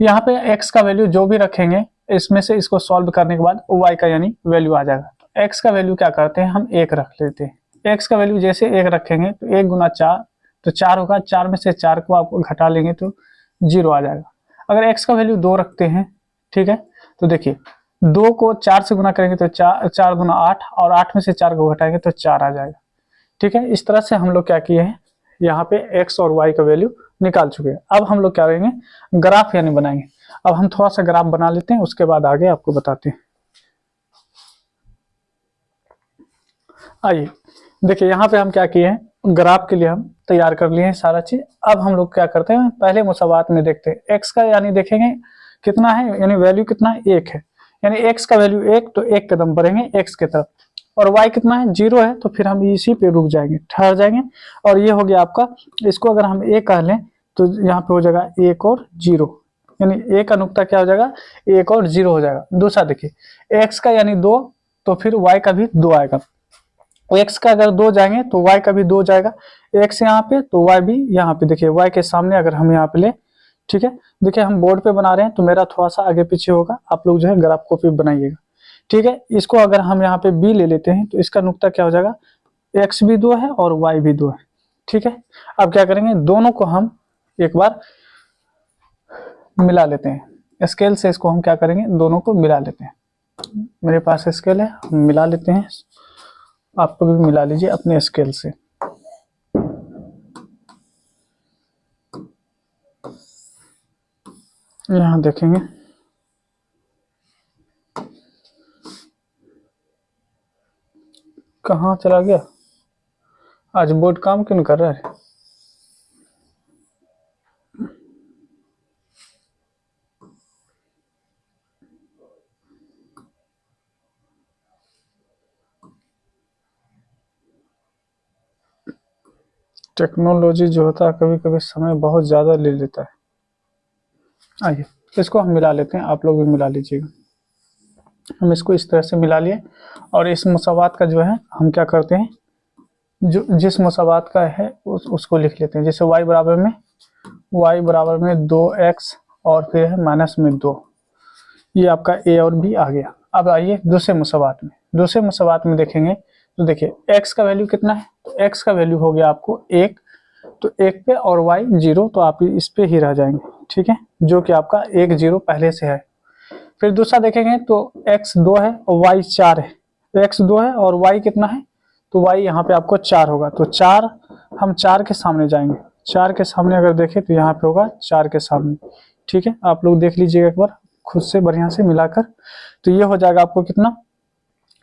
यहाँ पे x का वैल्यू जो भी रखेंगे इसमें से इसको सॉल्व करने के बाद y का यानी वैल्यू आ जाएगा। तो x का वैल्यू क्या करते हैं, हम 1 रख लेते हैं। x का वैल्यू जैसे 1 रखेंगे तो 1 गुना 4 तो 4 होगा, 4 में से 4 को आपको घटा लेंगे तो 0 आ जाएगा। अगर x का वैल्यू 2 रखते हैं, ठीक है, तो देखिए 2 को 4 से गुना करेंगे तो 4 गुना 8 और 8 में से 4 को घटाएंगे तो 4 आ जाएगा। ठीक है, इस तरह से हम लोग क्या किए हैं, यहाँ पे x और y का वैल्यू निकाल चुके हैं। अब हम लोग क्या करेंगे, ग्राफ यानी बनाएंगे। अब हम थोड़ा सा ग्राफ बना लेते हैं, उसके बाद आगे आपको बताते हैं। आइए देखिए यहाँ पे हम क्या किए हैं, ग्राफ के लिए हम तैयार कर लिए हैं सारा चीज। अब हम लोग क्या करते हैं, पहले मुसावात में देखते हैं। x का यानी देखेंगे कितना है, यानी वैल्यू कितना है, 1 है, यानी x का वैल्यू 1 तो 1 कदम बढ़ेंगे x के तरफ। और y कितना है, 0 है, तो फिर हम इसी पे रुक जाएंगे, ठहर जाएंगे। और ये हो गया आपका, इसको अगर हम a कह लें तो यहाँ पे हो जाएगा 1 और 0, यानी a का नुक्ता क्या हो जाएगा, 1 और 0 हो जाएगा। दूसरा देखिए x का यानी 2 तो फिर y का भी 2 आएगा। x का अगर 2 जाएंगे तो y का भी 2 जाएगा, x यहाँ पे तो y भी यहाँ पे। देखिए y के सामने अगर हम यहाँ पे ले, ठीक है, देखिए हम बोर्ड पे बना रहे हैं तो मेरा थोड़ा सा आगे पीछे होगा, आप लोग जो है ग्राफ कॉपी बनाइएगा। ठीक है, इसको अगर हम यहाँ पे b ले लेते हैं तो इसका नुक्ता क्या हो जाएगा, x भी 2 है और y भी 2 है। ठीक है, अब क्या करेंगे, दोनों को हम एक बार मिला लेते हैं। स्केल से इसको हम क्या करेंगे, दोनों को मिला लेते हैं। मेरे पास स्केल है, हम मिला लेते हैं, आप लोग भी मिला लीजिए अपने स्केल से। यहाँ देखेंगे कहाँ चला गया, आज बोर्ड काम क्यों नहीं कर रहा है। टेक्नोलॉजी जो होता है कभी कभी समय बहुत ज़्यादा ले लेता है। आइए इसको हम मिला लेते हैं, आप लोग भी मिला लीजिएगा। हम इसको इस तरह से मिला लिए और इस मुसावात का जो है हम क्या करते हैं, जो जिस मुसावात का है उसको लिख लेते हैं। जैसे y बराबर में 2x और फिर है माइनस में 2, ये आपका a और b आ गया। अब आइए दूसरे मुसावात में देखेंगे तो देखिए x का वैल्यू कितना है, तो x का वैल्यू हो गया आपको 1, तो 1 पे और y 0, तो आप इस पे ही रह जाएंगे। ठीक है, जो कि आपका 1 0 पहले से है। फिर दूसरा देखेंगे तो x 2 है और y 4 है, तो x 2 है और y कितना है, तो y यहाँ पे आपको 4 होगा, तो 4 हम 4 के सामने जाएंगे। 4 के सामने अगर देखें तो यहाँ पे होगा 4 के सामने। ठीक है, आप लोग देख लीजिएगा एक बार खुद से बढ़िया से मिलाकर, तो ये हो जाएगा आपको कितना।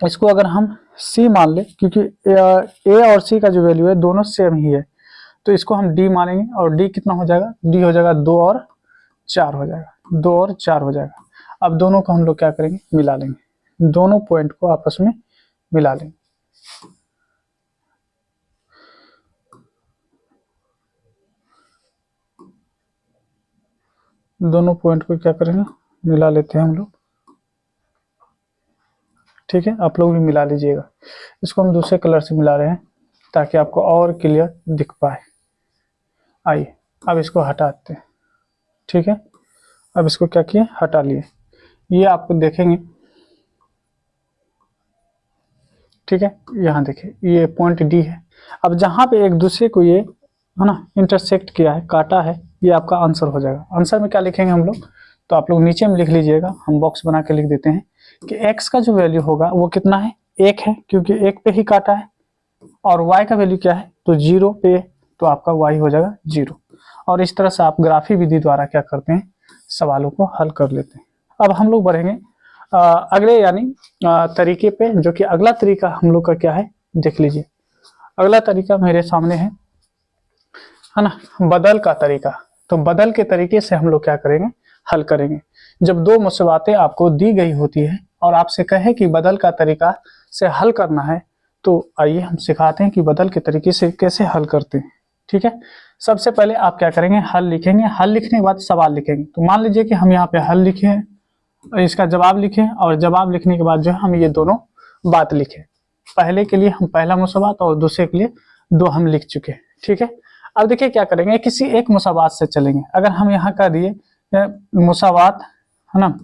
इसको अगर हम c मान ले, क्योंकि a और c का जो वैल्यू है दोनों सेम ही है, तो इसको हम d मानेंगे और d कितना हो जाएगा, d हो जाएगा 2 और 4 हो जाएगा, 2 और 4 हो जाएगा। अब दोनों को हम लोग क्या करेंगे, मिला लेंगे, दोनों पॉइंट को आपस में मिला लेंगे। दोनों पॉइंट को क्या करेंगे, मिला लेते हैं हम लोग। ठीक है, आप लोग भी मिला लीजिएगा। इसको हम दूसरे कलर से मिला रहे हैं ताकि आपको और क्लियर दिख पाए। आइए अब इसको हटाते हैं। ठीक है, अब इसको क्या किए, हटा लिए। ये आपको देखेंगे, ठीक है, यहाँ देखिए ये पॉइंट डी है। अब जहाँ पे एक दूसरे को ये है ना इंटरसेक्ट किया है, काटा है, ये आपका आंसर हो जाएगा। आंसर में क्या लिखेंगे हम लोग, तो आप लोग नीचे में लिख लीजिएगा, हम बॉक्स बना के लिख देते हैं कि x का जो वैल्यू होगा वो कितना है, 1 है, क्योंकि 1 पे ही काटा है। और y का वैल्यू क्या है, तो 0 पे, तो आपका y हो जाएगा 0। और इस तरह से आप ग्राफी विधि द्वारा क्या करते हैं, सवालों को हल कर लेते हैं। अब हम लोग बढ़ेंगे अगले यानी तरीके पे, जो कि अगला तरीका हम लोग का क्या है, देख लीजिए। अगला तरीका मेरे सामने है ना, बदल का तरीका। तो बदल के तरीके से हम लोग क्या करेंगे, हल करेंगे। जब दो मुसीबतें आपको दी गई होती है और आपसे कहे कि बदल का तरीका से हल करना है, तो आइए हम सिखाते हैं कि बदल के तरीके से कैसे हल करते हैं। ठीक है। सबसे पहले आप क्या करेंगे, हल लिखेंगे। हल लिखने के बाद सवाल लिखेंगे। तो मान लीजिए कि हम यहाँ पे हल लिखे हैं, इसका जवाब लिखे, और जवाब लिखने के बाद जो है हम ये दोनों बात लिखे। पहले के लिए हम पहला मुसावात और दूसरे के लिए दो हम लिख चुके हैं, ठीक है। अब देखिए क्या करेंगे, किसी एक मुसावात से चलेंगे। अगर हम यहाँ कर दिए मुसावात, है ना,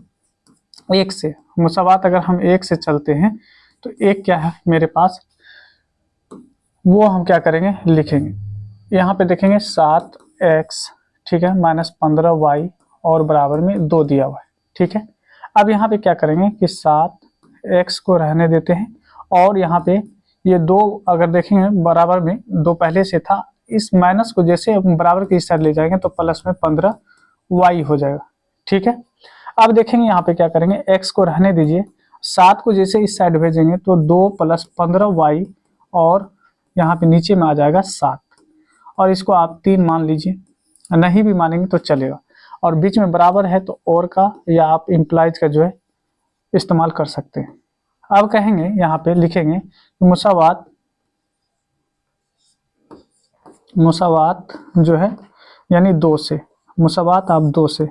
एक से मुसावात, अगर हम एक से चलते हैं तो एक क्या है मेरे पास, वो हम क्या करेंगे, लिखेंगे। यहाँ पे देखेंगे 7x, ठीक है, माइनस 15y और बराबर में 2 दिया हुआ है, ठीक है। अब यहाँ पे क्या करेंगे कि 7x को रहने देते हैं, और यहाँ पे ये 2 अगर देखेंगे बराबर में 2 पहले से था, इस माइनस को जैसे बराबर की इस साइड ले जाएंगे तो प्लस में 15y हो जाएगा, ठीक है। अब देखेंगे यहाँ पे क्या करेंगे, x को रहने दीजिए, 7 को जैसे इस साइड भेजेंगे तो 2 + 15y, और यहाँ पे नीचे में आ जाएगा 7, और इसको आप 3 मान लीजिए, नहीं भी मानेंगे तो चलेगा। और बीच में बराबर है तो और का या आप इम्प्लाइज का जो है इस्तेमाल कर सकते हैं। अब कहेंगे यहाँ पे लिखेंगे मुसावात, मुसावात जो है यानी 2 से, मुसावात आप 2 से,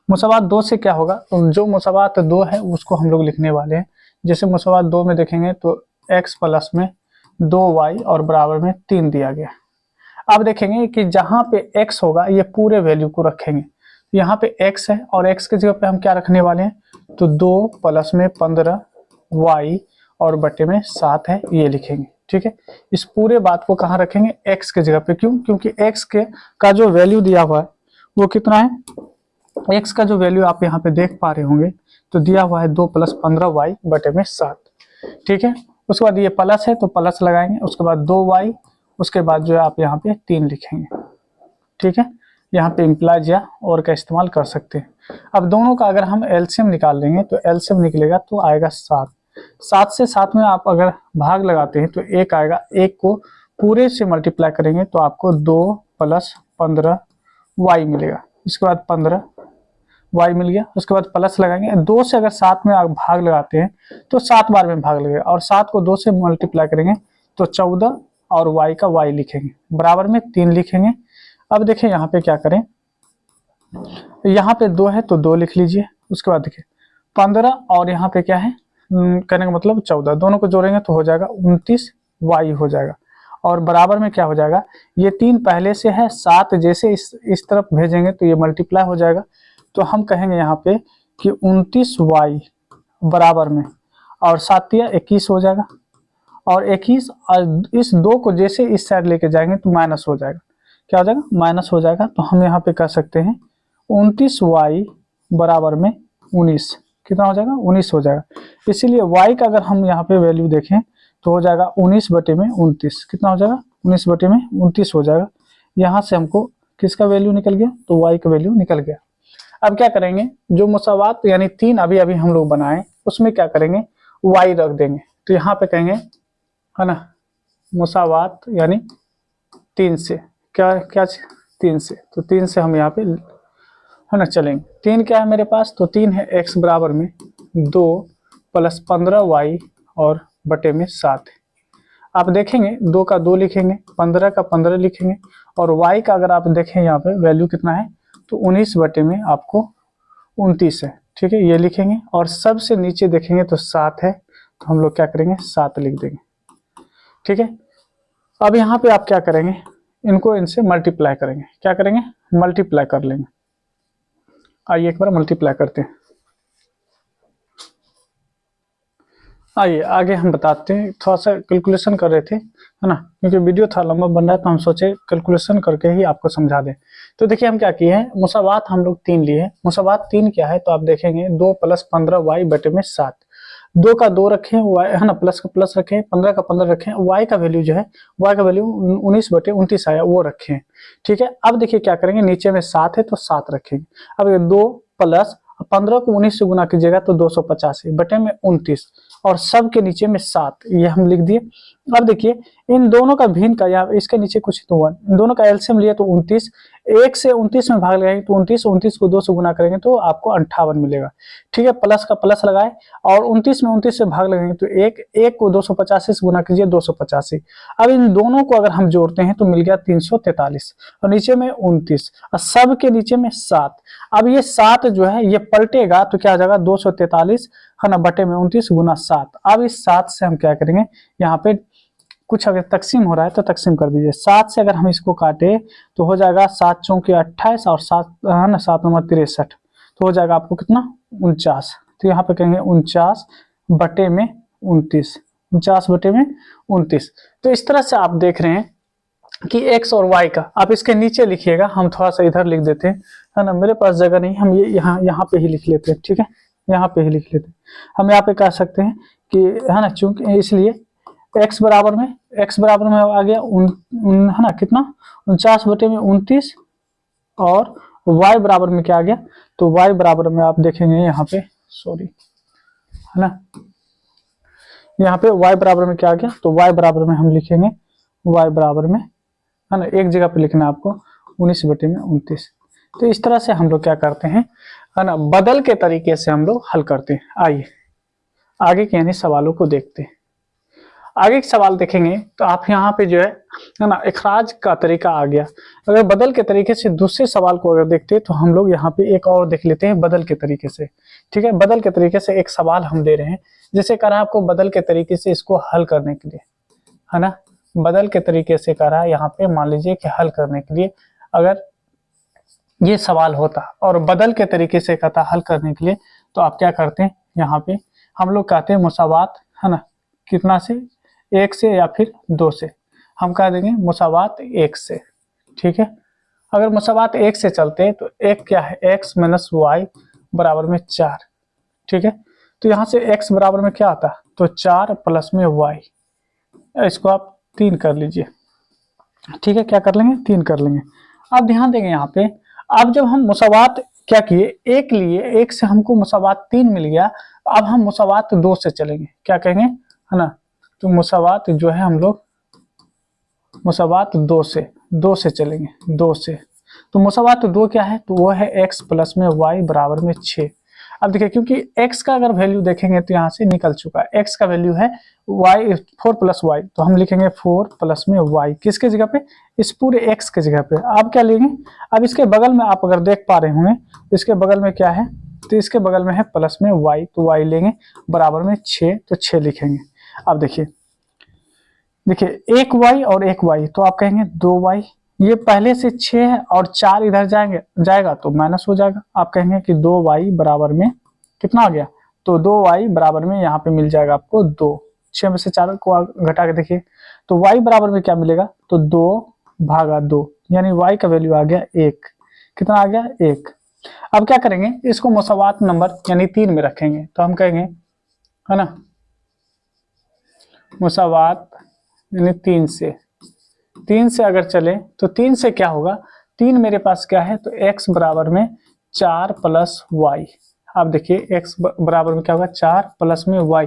मुसावात 2 से क्या होगा, तो जो मुसावात 2 है उसको हम लोग लिखने वाले हैं। जैसे मुसावात 2 में देखेंगे तो x प्लस में 2y और बराबर में 3 दिया गया। अब देखेंगे कि जहाँ पे x होगा ये पूरे वैल्यू को रखेंगे। यहाँ पे x है और x के जगह पे हम क्या रखने वाले हैं, तो 2 + में 15y और बटे में 7 है, ये लिखेंगे, ठीक है। इस पूरे बात को कहाँ रखेंगे, x के जगह पे। क्यों, क्योंकि x के का जो वैल्यू दिया हुआ है वो कितना है, x का जो वैल्यू आप यहाँ पे देख पा रहे होंगे तो दिया हुआ है 2 + 15y बटे में 7, ठीक है। उसके बाद ये प्लस है तो प्लस लगाएंगे, उसके बाद 2y, उसके बाद जो है आप यहाँ पे 3 लिखेंगे, ठीक है। यहाँ पे इम्प्लाइज या और का इस्तेमाल कर सकते हैं। अब दोनों का अगर हम एलसीएम निकाल लेंगे तो एलसीएम निकलेगा तो आएगा 7। 7 से 7 में आप अगर भाग लगाते हैं तो 1 आएगा, 1 को पूरे से मल्टीप्लाई करेंगे तो आपको 2 + 15y मिलेगा। इसके बाद 15y मिल गया, उसके बाद प्लस लगाएंगे। 2 से अगर 7 में आप भाग लगाते हैं तो 7 बार में भाग लगेगा, और 7 को 2 से मल्टीप्लाई करेंगे तो 14, और y का y लिखेंगे, बराबर में 3 लिखेंगे। अब देखें यहाँ पे क्या करें, यहाँ पे 2 है तो 2 लिख लीजिए। उसके बाद देखिए 15 और यहाँ पे क्या है, कहने का मतलब 14, दोनों को जोड़ेंगे तो हो जाएगा 29y हो जाएगा, और बराबर में क्या हो जाएगा, ये 3 पहले से है, 7 जैसे इस तरफ भेजेंगे तो ये मल्टीप्लाई हो जाएगा। तो हम कहेंगे यहाँ पे कि 29y बराबर में, और 7 या 21 हो जाएगा, और 21, और इस 2 को जैसे इस साइड लेके जाएंगे तो माइनस हो जाएगा। क्या हो जाएगा, माइनस हो जाएगा। तो हम यहाँ पे कह सकते हैं 29y बराबर में 19, कितना हो जाएगा, 19 हो जाएगा। इसीलिए y का अगर हम यहाँ पे वैल्यू देखें तो हो जाएगा 19 बटे में 29, कितना हो जाएगा, 19 बटे में 29 हो जाएगा। यहाँ से हमको किसका वैल्यू निकल गया, तो y का वैल्यू निकल गया। अब क्या करेंगे, जो मुसावात यानी 3 अभी अभी हम लोग बनाए उसमें क्या करेंगे, y रख देंगे। तो यहाँ पे कहेंगे, है ना, मुसावात यानी 3 से, क्या क्या 3 से, तो 3 से हम यहाँ पे, है ना, चलेंगे। 3 क्या है मेरे पास, तो 3 है x बराबर में 2 + 15y और बटे में 7 है। आप देखेंगे 2 का 2 लिखेंगे, 15 का 15 लिखेंगे, और y का अगर आप देखें यहाँ पे वैल्यू कितना है, तो 19 बटे में आपको 29 है, ठीक है, ये लिखेंगे। और सबसे नीचे देखेंगे तो 7 है, तो हम लोग क्या करेंगे, 7 लिख देंगे, ठीक है। अब यहाँ पे आप क्या करेंगे, इनको इनसे मल्टीप्लाई करेंगे, क्या करेंगे, मल्टीप्लाई कर लेंगे। आइए एक बार मल्टीप्लाई करते हैं। आइए आगे हम बताते हैं, थोड़ा सा कैलकुलेशन कर रहे थे, है ना, क्योंकि वीडियो थोड़ा लंबा बन रहा है तो हम सोचे कैलकुलेशन करके ही आपको समझा दें। तो देखिए हम क्या किए हैं, मुसावात हम लोग 3 लिए हैं। मुसावात 3 क्या है, तो आप देखेंगे 2 + 15y बटे में 7, 2 का 2 रखें, y, है ना, प्लस का प्लस रखें, 15 का 15 रखें, y का वैल्यू जो है, y का वैल्यू 19 बटे 29 आया, वो रखें, ठीक है। अब देखिए क्या करेंगे, नीचे में 7 है तो 7 रखेंगे। अब ये 2 + 15 को 19 से गुना कीजिएगा तो 285 बटे में 29, और सब के नीचे में 7, ये हम लिख दिए। अब देखिए इन दोनों का भिन्न का या इसके नीचे कुछ तो 1, इन दोनों का एलसीएम लिया तो 29, 1 से 29 में भाग लगाएंगे तो 29 को 2 से गुना करेंगे तो आपको 58 मिलेगा। ठीक है, प्लस का प्लस लगाए और 29 में 29 से भाग लगाएंगे तो एक को 285 से गुना कीजिए 285। अब इन दोनों को अगर हम जोड़ते हैं तो मिल गया 343 और नीचे में 29 और सब के नीचे में 7। अब ये 7 जो है ये पलटेगा तो क्या आ जाएगा 243 है ना बटे में 29 गुना 7। अब इस 7 से हम क्या करेंगे, यहाँ पे कुछ अगर तकसीम हो रहा है तो तकसीम कर दीजिए। 7 से अगर हम इसको काटे तो हो जाएगा 7 चौके 28 और 7 है ना 7 नंबर 63 तो हो जाएगा आपको कितना 49। तो यहाँ पे कहेंगे 49 बटे में 29, 49 बटे में 29। तो इस तरह से आप देख रहे हैं कि x और y का आप इसके नीचे लिखिएगा, हम थोड़ा सा इधर लिख देते हैं है ना, मेरे पास जगह नहीं, हम ये यहाँ पे ही लिख लेते हैं। ठीक है, यहाँ पे ही लिख लेते हैं। हम यहाँ पे कह सकते हैं कि है ना, चूंकि इसलिए x बराबर में आ गया है ना कितना 49 बटे में 29 और y बराबर में क्या आ गया, तो y बराबर में आप देखेंगे यहाँ पे सॉरी है ना, यहाँ पे y बराबर में क्या आ गया, तो y बराबर में हम लिखेंगे y बराबर में है ना, एक जगह पे लिखना है आपको 19 बटे में 29। तो इस तरह से हम लोग क्या करते हैं है ना, बदल के तरीके से हम लोग हल करते हैं। आइए आगे के यानी सवालों को देखते हैं। आगे के सवाल देखेंगे तो आप यहाँ पे जो है ना इखराज का तरीका आ गया। अगर बदल के तरीके से दूसरे सवाल को अगर देखते हैं तो हम लोग यहाँ पे एक और देख लेते हैं बदल के तरीके से। ठीक है, बदल के तरीके से एक सवाल हम दे रहे हैं, जैसे कह रहा है आपको बदल के तरीके से इसको हल करने के लिए है ना, बदल के तरीके से कह रहा है यहाँ पे, मान लीजिए कि हल करने के लिए अगर ये सवाल होता और बदल के तरीके से कहता हल करने के लिए तो आप क्या करते हैं, यहाँ पे हम लोग कहते हैं मुसावात है ना, कितना से 1 से या फिर 2 से, हम कह देंगे मुसावात 1 से। ठीक है, अगर मुसावात 1 से चलते हैं तो एक क्या है x माइनस वाई बराबर में 4। ठीक है, तो यहाँ से x बराबर में क्या आता है, तो 4 प्लस में y, इसको आप 3 कर लीजिए। ठीक है, क्या कर लेंगे 3 कर लेंगे। अब ध्यान देंगे यहाँ पे, अब जब हम मुसावात क्या किए, एक लिए, एक से हमको मुसावात 3 मिल गया, अब हम मुसावात 2 से चलेंगे, क्या कहेंगे है ना, तो मुसावात जो है हम लोग मुसावात 2 से चलेंगे, 2 से। तो मुसावात 2 क्या है, तो वो है x प्लस में y बराबर में 6। अब देखिए क्योंकि x का अगर वैल्यू देखेंगे तो यहाँ से निकल चुका है, x का वैल्यू है y 4 प्लस y, तो हम लिखेंगे 4 प्लस में y किसके जगह पे, इस पूरे x के जगह पे। अब क्या लेंगे, अब इसके बगल में आप अगर देख पा रहे होंगे तो इसके बगल में क्या है, तो इसके बगल में है प्लस में y, तो y लेंगे बराबर में 6, तो 6 लिखेंगे। अब देखिए एक y और एक y, तो आप कहेंगे 2y, ये पहले से 6 है और 4 इधर जाएगा तो माइनस हो जाएगा। आप कहेंगे कि 2y बराबर में कितना आ गया, तो 2y बराबर में यहाँ पे मिल जाएगा आपको 2, 6 में से 4 को घटा के देखिए तो y बराबर में क्या मिलेगा, तो 2 भागा 2, यानी y का वैल्यू आ गया 1। कितना आ गया 1। अब क्या करेंगे, इसको मुसावात नंबर यानी 3 में रखेंगे, तो हम कहेंगे है ना मुसावात यानी 3 से अगर चले तो 3 से क्या होगा, 3 मेरे पास क्या है, तो x बराबर में 4 प्लस y। आप देखिए x बराबर में क्या होगा 4 प्लस में y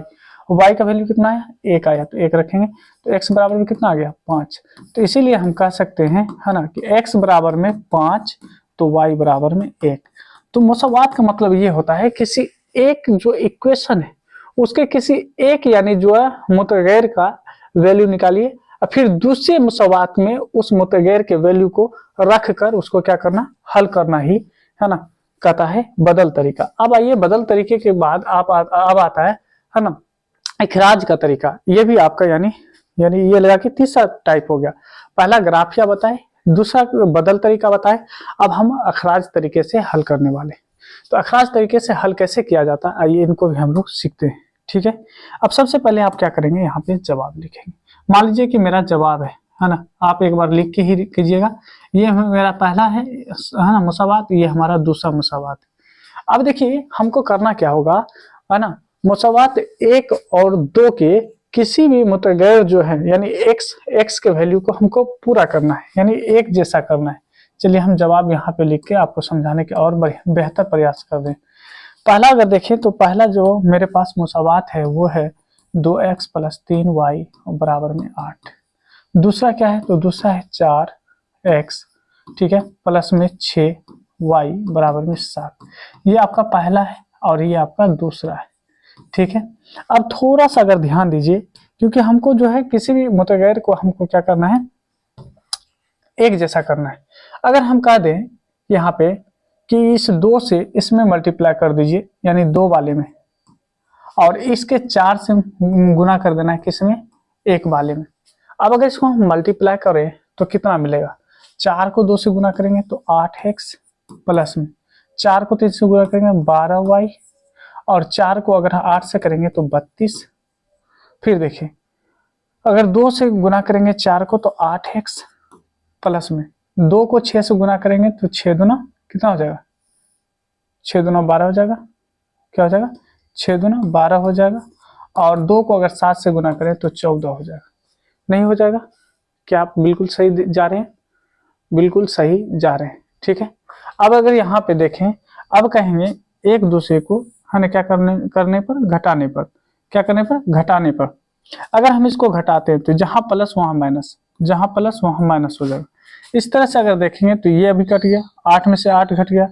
का वैल्यू कितना है 1 आया, तो 1 रखेंगे, तो x बराबर में कितना आ गया 5। तो इसीलिए हम कह सकते हैं है ना कि x बराबर में 5 तो y बराबर में 1। तो मुसावात का मतलब ये होता है किसी एक जो इक्वेशन है उसके किसी एक यानी जो है मुतगैर का वैल्यू निकालिए और फिर दूसरे मुसावात में उस मुतगैर के वैल्यू को रख कर उसको क्या करना, हल करना ही है ना कहता है बदल तरीका। अब आइए बदल तरीके के बाद अब आता है ना इखराज का तरीका। ये भी आपका यानी ये लगा कि तीसरा टाइप हो गया। पहला ग्राफिया बताए, दूसरा बदल तरीका बताए, अब हम अखराज तरीके से हल करने वाले। तो अखराज तरीके से हल कैसे किया जाता है आइए इनको भी हम लोग सीखते हैं। ठीक है, अब सबसे पहले आप क्या करेंगे, यहाँ पे जवाब लिखेंगे। मान लीजिए कि मेरा जवाब है ना, आप एक बार लिख के ही कीजिएगा। ये मेरा पहला है ना मुसावात, ये हमारा दूसरा मुसावात। अब देखिए हमको करना क्या होगा है ना, मुसावात 1 और 2 के किसी भी मुतगैर जो है यानी x के वैल्यू को हमको पूरा करना है, यानी एक जैसा करना है। चलिए हम जवाब यहाँ पे लिख के आपको समझाने के और बेहतर प्रयास कर दें। पहला अगर देखें तो पहला जो मेरे पास मुसावात है वो है 2x प्लस 3y बराबर में 8। दूसरा क्या है, तो दूसरा है 4x, ठीक है, प्लस में 6y बराबर में 7। ये आपका पहला है और ये आपका दूसरा है, ठीक है। अब थोड़ा सा अगर ध्यान दीजिए, क्योंकि हमको जो है किसी भी मुतगैर को हमको क्या करना है, एक जैसा करना है। अगर हम कह दें यहाँ पे कि इस 2 से इसमें मल्टीप्लाई कर दीजिए, यानी 2 वाले में, और इसके 4 से गुना कर देना है किसमें, 1 वाले में। अब अगर इसको हम मल्टीप्लाई करें तो कितना मिलेगा, 4 को 2 से गुना करेंगे तो 8x प्लस में 4 को 3 से गुना करेंगे 12y, और 4 को अगर 8 से करेंगे तो 32। फिर देखिए अगर 2 से गुना करेंगे 4 को तो 8x प्लस में 2 को 6 से गुना करेंगे तो 6 दूना कितना हो जाएगा, 6 दूना 12 हो जाएगा, क्या हो जाएगा, 6 दूना 12 हो जाएगा। और 2 को अगर 7 से गुना करें तो 14 हो जाएगा, नहीं हो जाएगा। क्या आप बिल्कुल सही जा रहे हैं, बिल्कुल सही जा रहे हैं, ठीक है। अब अगर यहाँ पे देखें, अब कहेंगे एक दूसरे को है ना क्या करने पर, घटाने पर, क्या करने पर, घटाने पर। अगर हम इसको घटाते हैं तो जहाँ प्लस वहाँ माइनस, जहाँ प्लस वहाँ माइनस हो जाएगा। इस तरह से अगर देखेंगे तो ये अभी कट गया, 8 में से 8 घट गया,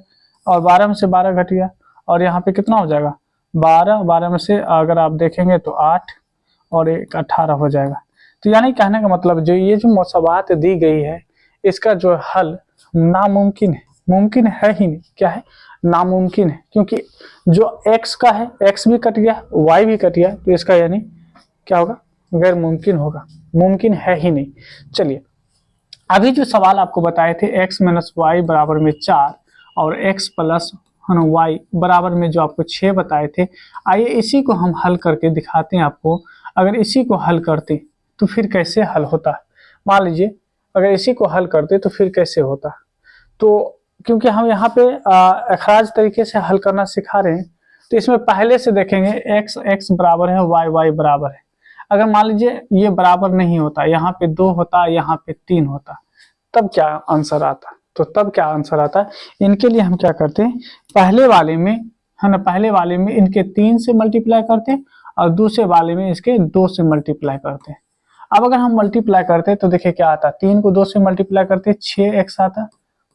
और 12 में से 12 घट गया, और यहाँ पे कितना हो जाएगा 12, 12 में से अगर आप देखेंगे तो 8 और 1 18 हो जाएगा। तो यानी कहने का मतलब जो ये जो मौसबात दी गई है इसका जो हल नामुमकिन है, मुमकिन है ही नहीं, क्या है, नामुमकिन है। क्योंकि जो x का है, x भी कट गया, y भी कट गया, तो इसका यानी क्या होगा, गैर मुमकिन होगा, मुमकिन है ही नहीं। चलिए अभी जो सवाल आपको बताए थे x माइनस वाई बराबर में 4 और x प्लस y बराबर में जो आपको 6 बताए थे, आइए इसी को हम हल करके दिखाते हैं आपको। अगर इसी को हल करते तो फिर कैसे हल होता, मान लीजिए अगर इसी को हल करते तो फिर कैसे होता। तो क्योंकि हम यहाँ पे अखराज तरीके से हल करना सिखा रहे हैं, तो इसमें पहले से देखेंगे x बराबर है y बराबर है। अगर मान लीजिए ये बराबर नहीं होता, यहाँ पे 2 होता, यहाँ पे 3 होता, तब क्या आंसर आता, तो तब क्या आंसर आता। इनके लिए हम क्या करते हैं, पहले वाले में है ना, पहले वाले में इनके 3 से मल्टीप्लाई करते हैं और दूसरे वाले में इसके 2 से मल्टीप्लाई करते हैं। अब अगर हम मल्टीप्लाई करते तो देखिए क्या आता, 3 को 2 से मल्टीप्लाई करते 6x आता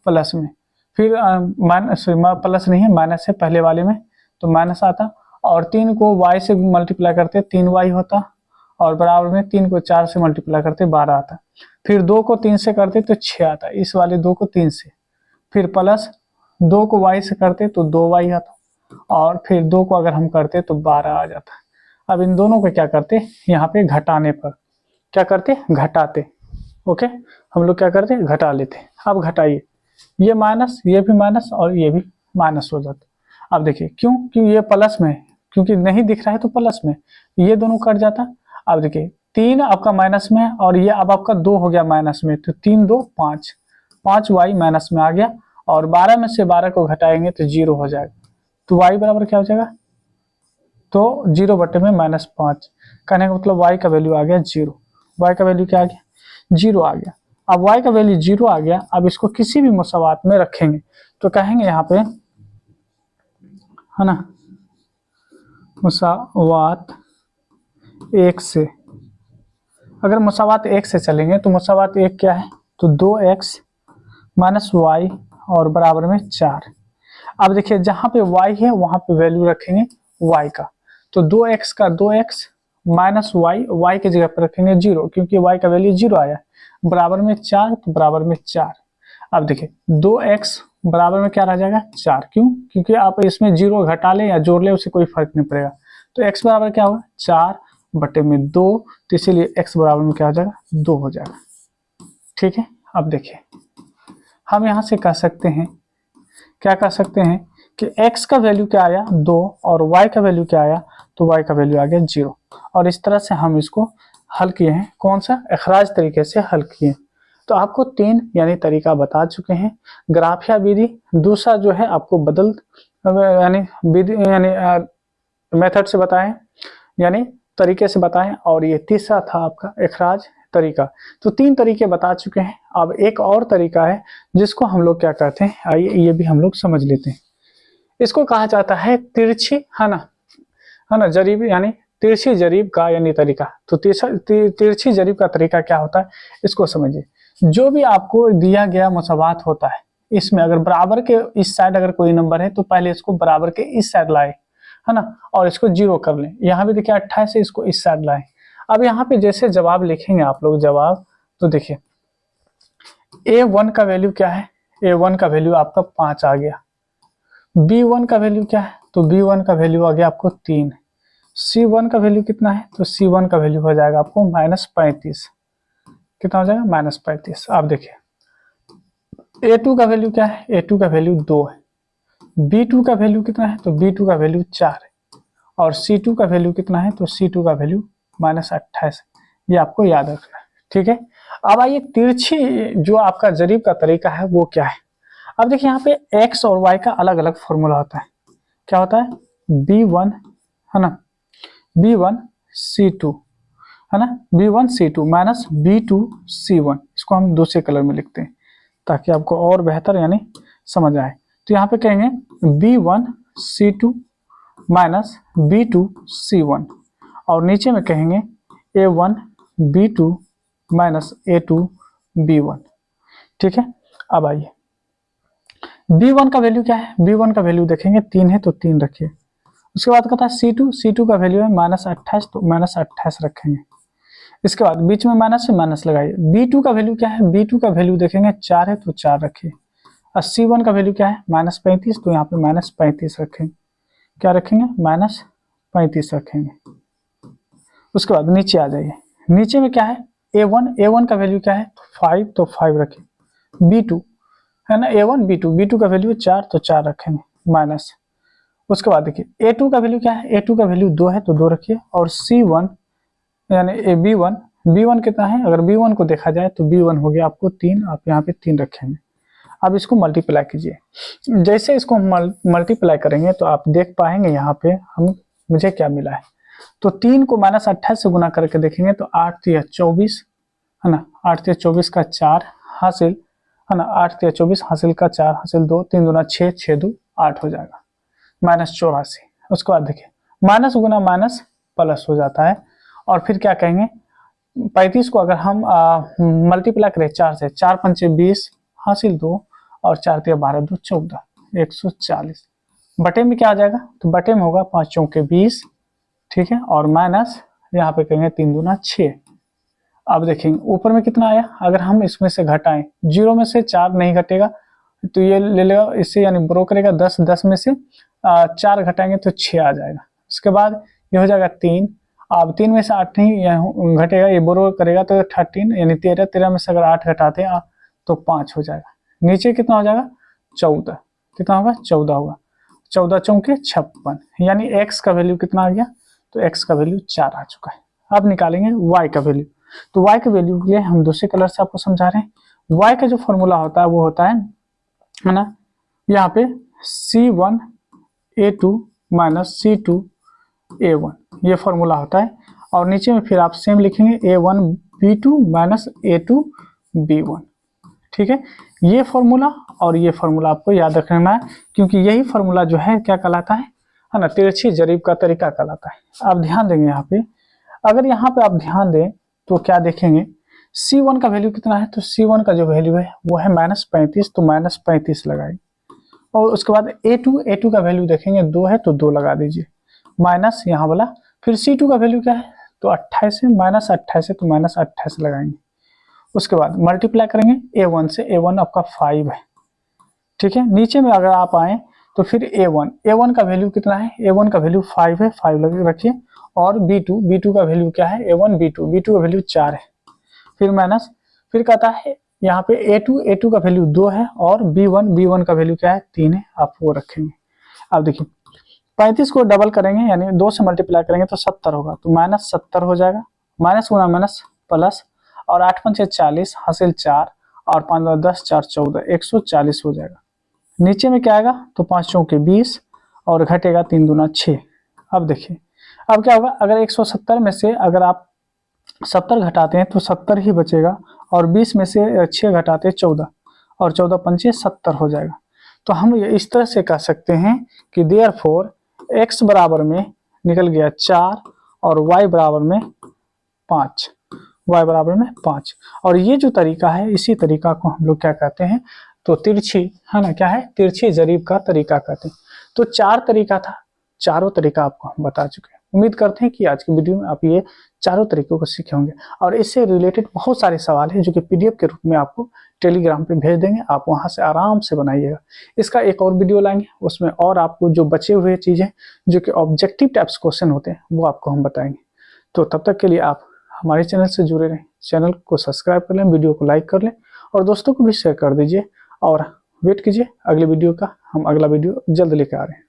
प्लस में, फिर माइनस, प्लस नहीं है माइनस है पहले वाले में, तो माइनस आता, और 3 को y से मल्टीप्लाई करते 3y होता, और बराबर में 3 को 4 से मल्टीप्लाई करते 12 आता, फिर 2 को 3 से करते तो 6 आता, इस वाले 2 को 3 से, फिर प्लस 2 को y से करते तो 2y आता, और फिर 2 को अगर हम करते तो 12 आ जाता। अब इन दोनों को क्या करते, यहाँ पे घटाने पर क्या करते, घटाते, ओके, हम लोग क्या करते, घटा लेते। अब घटाइए, ये माइनस, ये भी माइनस और ये भी माइनस हो जाता। अब देखिए क्यों, क्योंकि ये प्लस में, क्योंकि नहीं दिख रहा है तो प्लस में, ये दोनों कट जाता। अब देखिए 3 आपका माइनस में और ये अब आपका 2 हो गया माइनस में, तो 3 2 5, 5y माइनस में आ गया, और 12 में से 12 को घटाएंगे तो 0 हो जाएगा। तो y बराबर क्या हो जाएगा, तो 0 बटे में -5, कहने का मतलब y का वैल्यू आ गया 0। y का वैल्यू क्या आ गया, 0 आ गया। अब y का वैल्यू 0 आ गया, अब इसको किसी भी मुसावात में रखेंगे तो कहेंगे यहाँ पे है ना, मुसावात 1 से, अगर मुसावात 1 से चलेंगे तो मुसावात 1 क्या है, तो 2x माइनस वाई और बराबर में 4। अब देखिए जहाँ पे y है वहां पे वैल्यू रखेंगे y का, तो 2x का 2x माइनस y की जगह पर रखेंगे 0, क्योंकि y का वैल्यू 0 आया, बराबर में 4, तो बराबर में 4। अब देखिए 2x बराबर में क्या रह जाएगा 4, क्यों, क्योंकि आप इसमें 0 घटा ले या जोड़ ले उससे कोई फर्क नहीं पड़ेगा। तो x बराबर क्या होगा 4 बटे में 2, तो इसीलिए x बराबर में क्या हो जाएगा 2 हो जाएगा, ठीक है। अब देखिए हम यहाँ से कह सकते हैं, क्या कह सकते हैं कि x का वैल्यू क्या आया 2 और y का वैल्यू क्या आया, तो y का वैल्यू आ गया 0। और इस तरह से हम इसको हल किए हैं, कौन सा, इखराज तरीके से हल किए। तो आपको 3 यानी तरीका बता चुके हैं, ग्राफिया विधि, दूसरा जो है आपको बदल यानी विधि यानी मेथड से बताएं, यानी तरीके से बताएं, और ये तीसरा था आपका इखराज तरीका। तो 3 तरीके बता चुके हैं। अब एक और तरीका है जिसको हम लोग क्या कहते हैं, आइए ये भी हम लोग समझ लेते हैं। इसको कहा जाता है तिरछी, है ना, जरीबी यानी तिरछी जरीब का यानी तरीका। तो तिरछी जरीब का तरीका क्या होता है इसको समझिए। जो भी आपको दिया गया मुसावात होता है, इसमें अगर बराबर के इस साइड अगर कोई नंबर है तो पहले इसको बराबर के इस साइड लाए, है ना, और इसको 0 कर लें। यहाँ भी देखिए 28 है, इसको इस साइड लाए। अब यहाँ पे जैसे जवाब लिखेंगे आप लोग जवाब, तो देखिए A1 का वैल्यू क्या है, A1 का वैल्यू आपका 5 आ गया। B1 का वैल्यू क्या है, तो B1 का वैल्यू आ गया आपको 3। C1 का वैल्यू कितना है, तो C1 का वैल्यू हो जाएगा आपको -35। कितना हो जाएगा, -35। आप देखिए A2 का वैल्यू क्या है, A2 का वैल्यू 2 है। B2 का वैल्यू कितना है, तो B2 का वैल्यू 4 है। और C2 का वैल्यू कितना है, तो C2 का वैल्यू -28। ये आपको याद रखना है, ठीक है। अब आइए तिरछी जो आपका जरीब का तरीका है वो क्या है। अब देखिए यहाँ पे x और y का अलग अलग फॉर्मूला होता है। क्या होता है, B1 है ना, B1 C2 है ना, B1 C2 minus B2 C1। इसको हम दूसरे कलर में लिखते हैं ताकि आपको और बेहतर यानी समझ आए। तो यहाँ पे कहेंगे B1 C2 minus B2 C1, और नीचे में कहेंगे A1 B2 minus A2 B1, ठीक है। अब आइए B1 का वैल्यू क्या है, B1 का वैल्यू देखेंगे 3 है तो 3 रखिए। उसके बाद कहता है C2 का वैल्यू है -28 तो -28 रखेंगे। इसके बाद बीच में माइनस से माइनस लगाइए। B2 का वैल्यू क्या है, B2 का वैल्यू देखेंगे 4 है तो 4 रखिए। और C1 का वैल्यू क्या है, -35 तो यहाँ पे -35 रखेंगे। क्या रखेंगे, -35 रखेंगे। उसके बाद नीचे आ जाइए, नीचे में क्या है A1 का वैल्यू क्या है, 5 तो 5 रखें। B2 है ना, A1 B2 का वैल्यू 4 तो 4 रखेंगे माइनस। उसके बाद देखिए A2 का वैल्यू क्या है, A2 का वैल्यू 2 है तो 2 रखिए। और C1 यानी B1 कितना है, अगर B1 को देखा जाए तो B1 हो गया आपको 3, आप यहाँ पे 3 रखेंगे। अब इसको मल्टीप्लाई कीजिए। जैसे इसको मल्टीप्लाई करेंगे तो आप देख पाएंगे यहाँ पे मुझे क्या मिला है। तो 3 को -28 से गुना करके देखेंगे तो 8 या 24 है ना, 8 या 24 का 4 हासिल है ना, 8 या 24 हासिल का 4 हासिल 2, 3 दूना 6, 6 2 8 हो जाएगा, -84। उसके बाद देखिए माइनस गुना माइनस प्लस हो जाता है। और फिर क्या कहेंगे, 35 को अगर हम मल्टीप्लाई करें 4 से, 4 पंचे 20 हासिल 2 और 4 तिया 12 2 14, 140। बटे में क्या आ जाएगा, तो बटे में होगा 5 चौके 20, ठीक है, और माइनस यहाँ पे कहेंगे 3 दूना 6। अब देखेंगे ऊपर में कितना आया, अगर हम इसमें से घटाएं, 0 में से 4 नहीं घटेगा तो ये ले लेगा इससे, यानी ब्रो करेगा 10, 10 में से 4 घटाएंगे तो 6 आ जाएगा। उसके बाद ये हो जाएगा 3। अब 3 में से 8 नहीं घटेगा, ये ब्रो करेगा तो 13 यानी 13, 13 में से अगर 8 घटाते हैं तो 5 हो जाएगा। नीचे कितना हो जाएगा, 14। कितना होगा, 14 होगा। 14 चौके 56, यानी x का वैल्यू कितना आ गया, तो x का वैल्यू 4 आ चुका है। अब निकालेंगे y का वैल्यू। तो y के वैल्यू के लिए हम दूसरे कलर से आपको समझा रहे हैं। y का जो फॉर्मूला होता है वो होता है ना, यहाँ पे C1 A2 minus C2 A1, ये फॉर्मूला होता है। और नीचे में फिर आप सेम लिखेंगे A1 B2 minus A2 B1, ठीक है। ये फॉर्मूला और ये फॉर्मूला आपको याद रखना है, क्योंकि यही फॉर्मूला जो है क्या कहलाता है ना, तिरछी जरीब का तरीका कहलाता है। आप ध्यान देंगे यहाँ पे, अगर यहाँ पे आप ध्यान दें तो क्या देखेंगे, C1 का वैल्यू कितना है, तो C1 का जो वैल्यू है वो है -35 तो -35 लगाइए। और उसके बाद A2 का वैल्यू देखेंगे 2 है तो 2 लगा दीजिए, माइनस यहाँ वाला। फिर C2 का वैल्यू क्या है, तो 28 है, -28 है तो -28 लगाएंगे। उसके बाद मल्टीप्लाई करेंगे A1 से, A1 आपका 5 है, ठीक है। नीचे में अगर आप आए तो फिर A1 का वैल्यू कितना है, A1 का वैल्यू 5 है, 5 रखिए। और B2 का वैल्यू क्या है, A1 B2 का वैल्यू 4 है, फिर माइनस। फिर कहता है यहाँ पे A2 का वैल्यू 2 है, और B1 का वैल्यू क्या है, 3 है, आप वो रखेंगे। अब देखिए 35 को डबल करेंगे यानी 2 से मल्टीप्लाई करेंगे तो 70 होगा, तो -70 हो जाएगा। माइनस गुना माइनस प्लस, और 8 पंचे 40 हासिल 4 और 5 10 4 14, 140 हो जाएगा। नीचे में क्या आएगा, तो 5 चौके 20 और घटेगा 3 दूना 6। अब देखिए अब क्या होगा, अगर 170 में से अगर आप 70 घटाते हैं तो 70 ही बचेगा, और 20 में से 6 घटाते हैं 14, और 14 पंचे 70 हो जाएगा। तो हम इस तरह से कह सकते हैं कि देयरफॉर x बराबर में निकल गया 4 और y बराबर में 5, y बराबर में 5। और ये जो तरीका है, इसी तरीका को हम लोग क्या कहते हैं, तो तिरछी, है ना, क्या है, तिरछी जरीब का तरीका कहते हैं। तो 4 तरीका था, चारों तरीका आपको हम बता चुके हैं। उम्मीद करते हैं कि आज की वीडियो में आप ये चारों तरीकों को सीखे होंगे। और इससे रिलेटेड बहुत सारे सवाल हैं जो कि पीडीएफ के रूप में आपको टेलीग्राम पे भेज देंगे, आप वहां से आराम से बनाइएगा। इसका एक और वीडियो लाएंगे, उसमें और आपको जो बचे हुए चीजें जो कि ऑब्जेक्टिव टाइप्स क्वेश्चन होते हैं वो आपको हम बताएंगे। तो तब तक के लिए आप हमारे चैनल से जुड़े रहें, चैनल को सब्सक्राइब कर लें, वीडियो को लाइक कर लें और दोस्तों को भी शेयर कर दीजिए। और वेट कीजिए अगले वीडियो का, हम अगला वीडियो जल्द लेकर आ रहे हैं।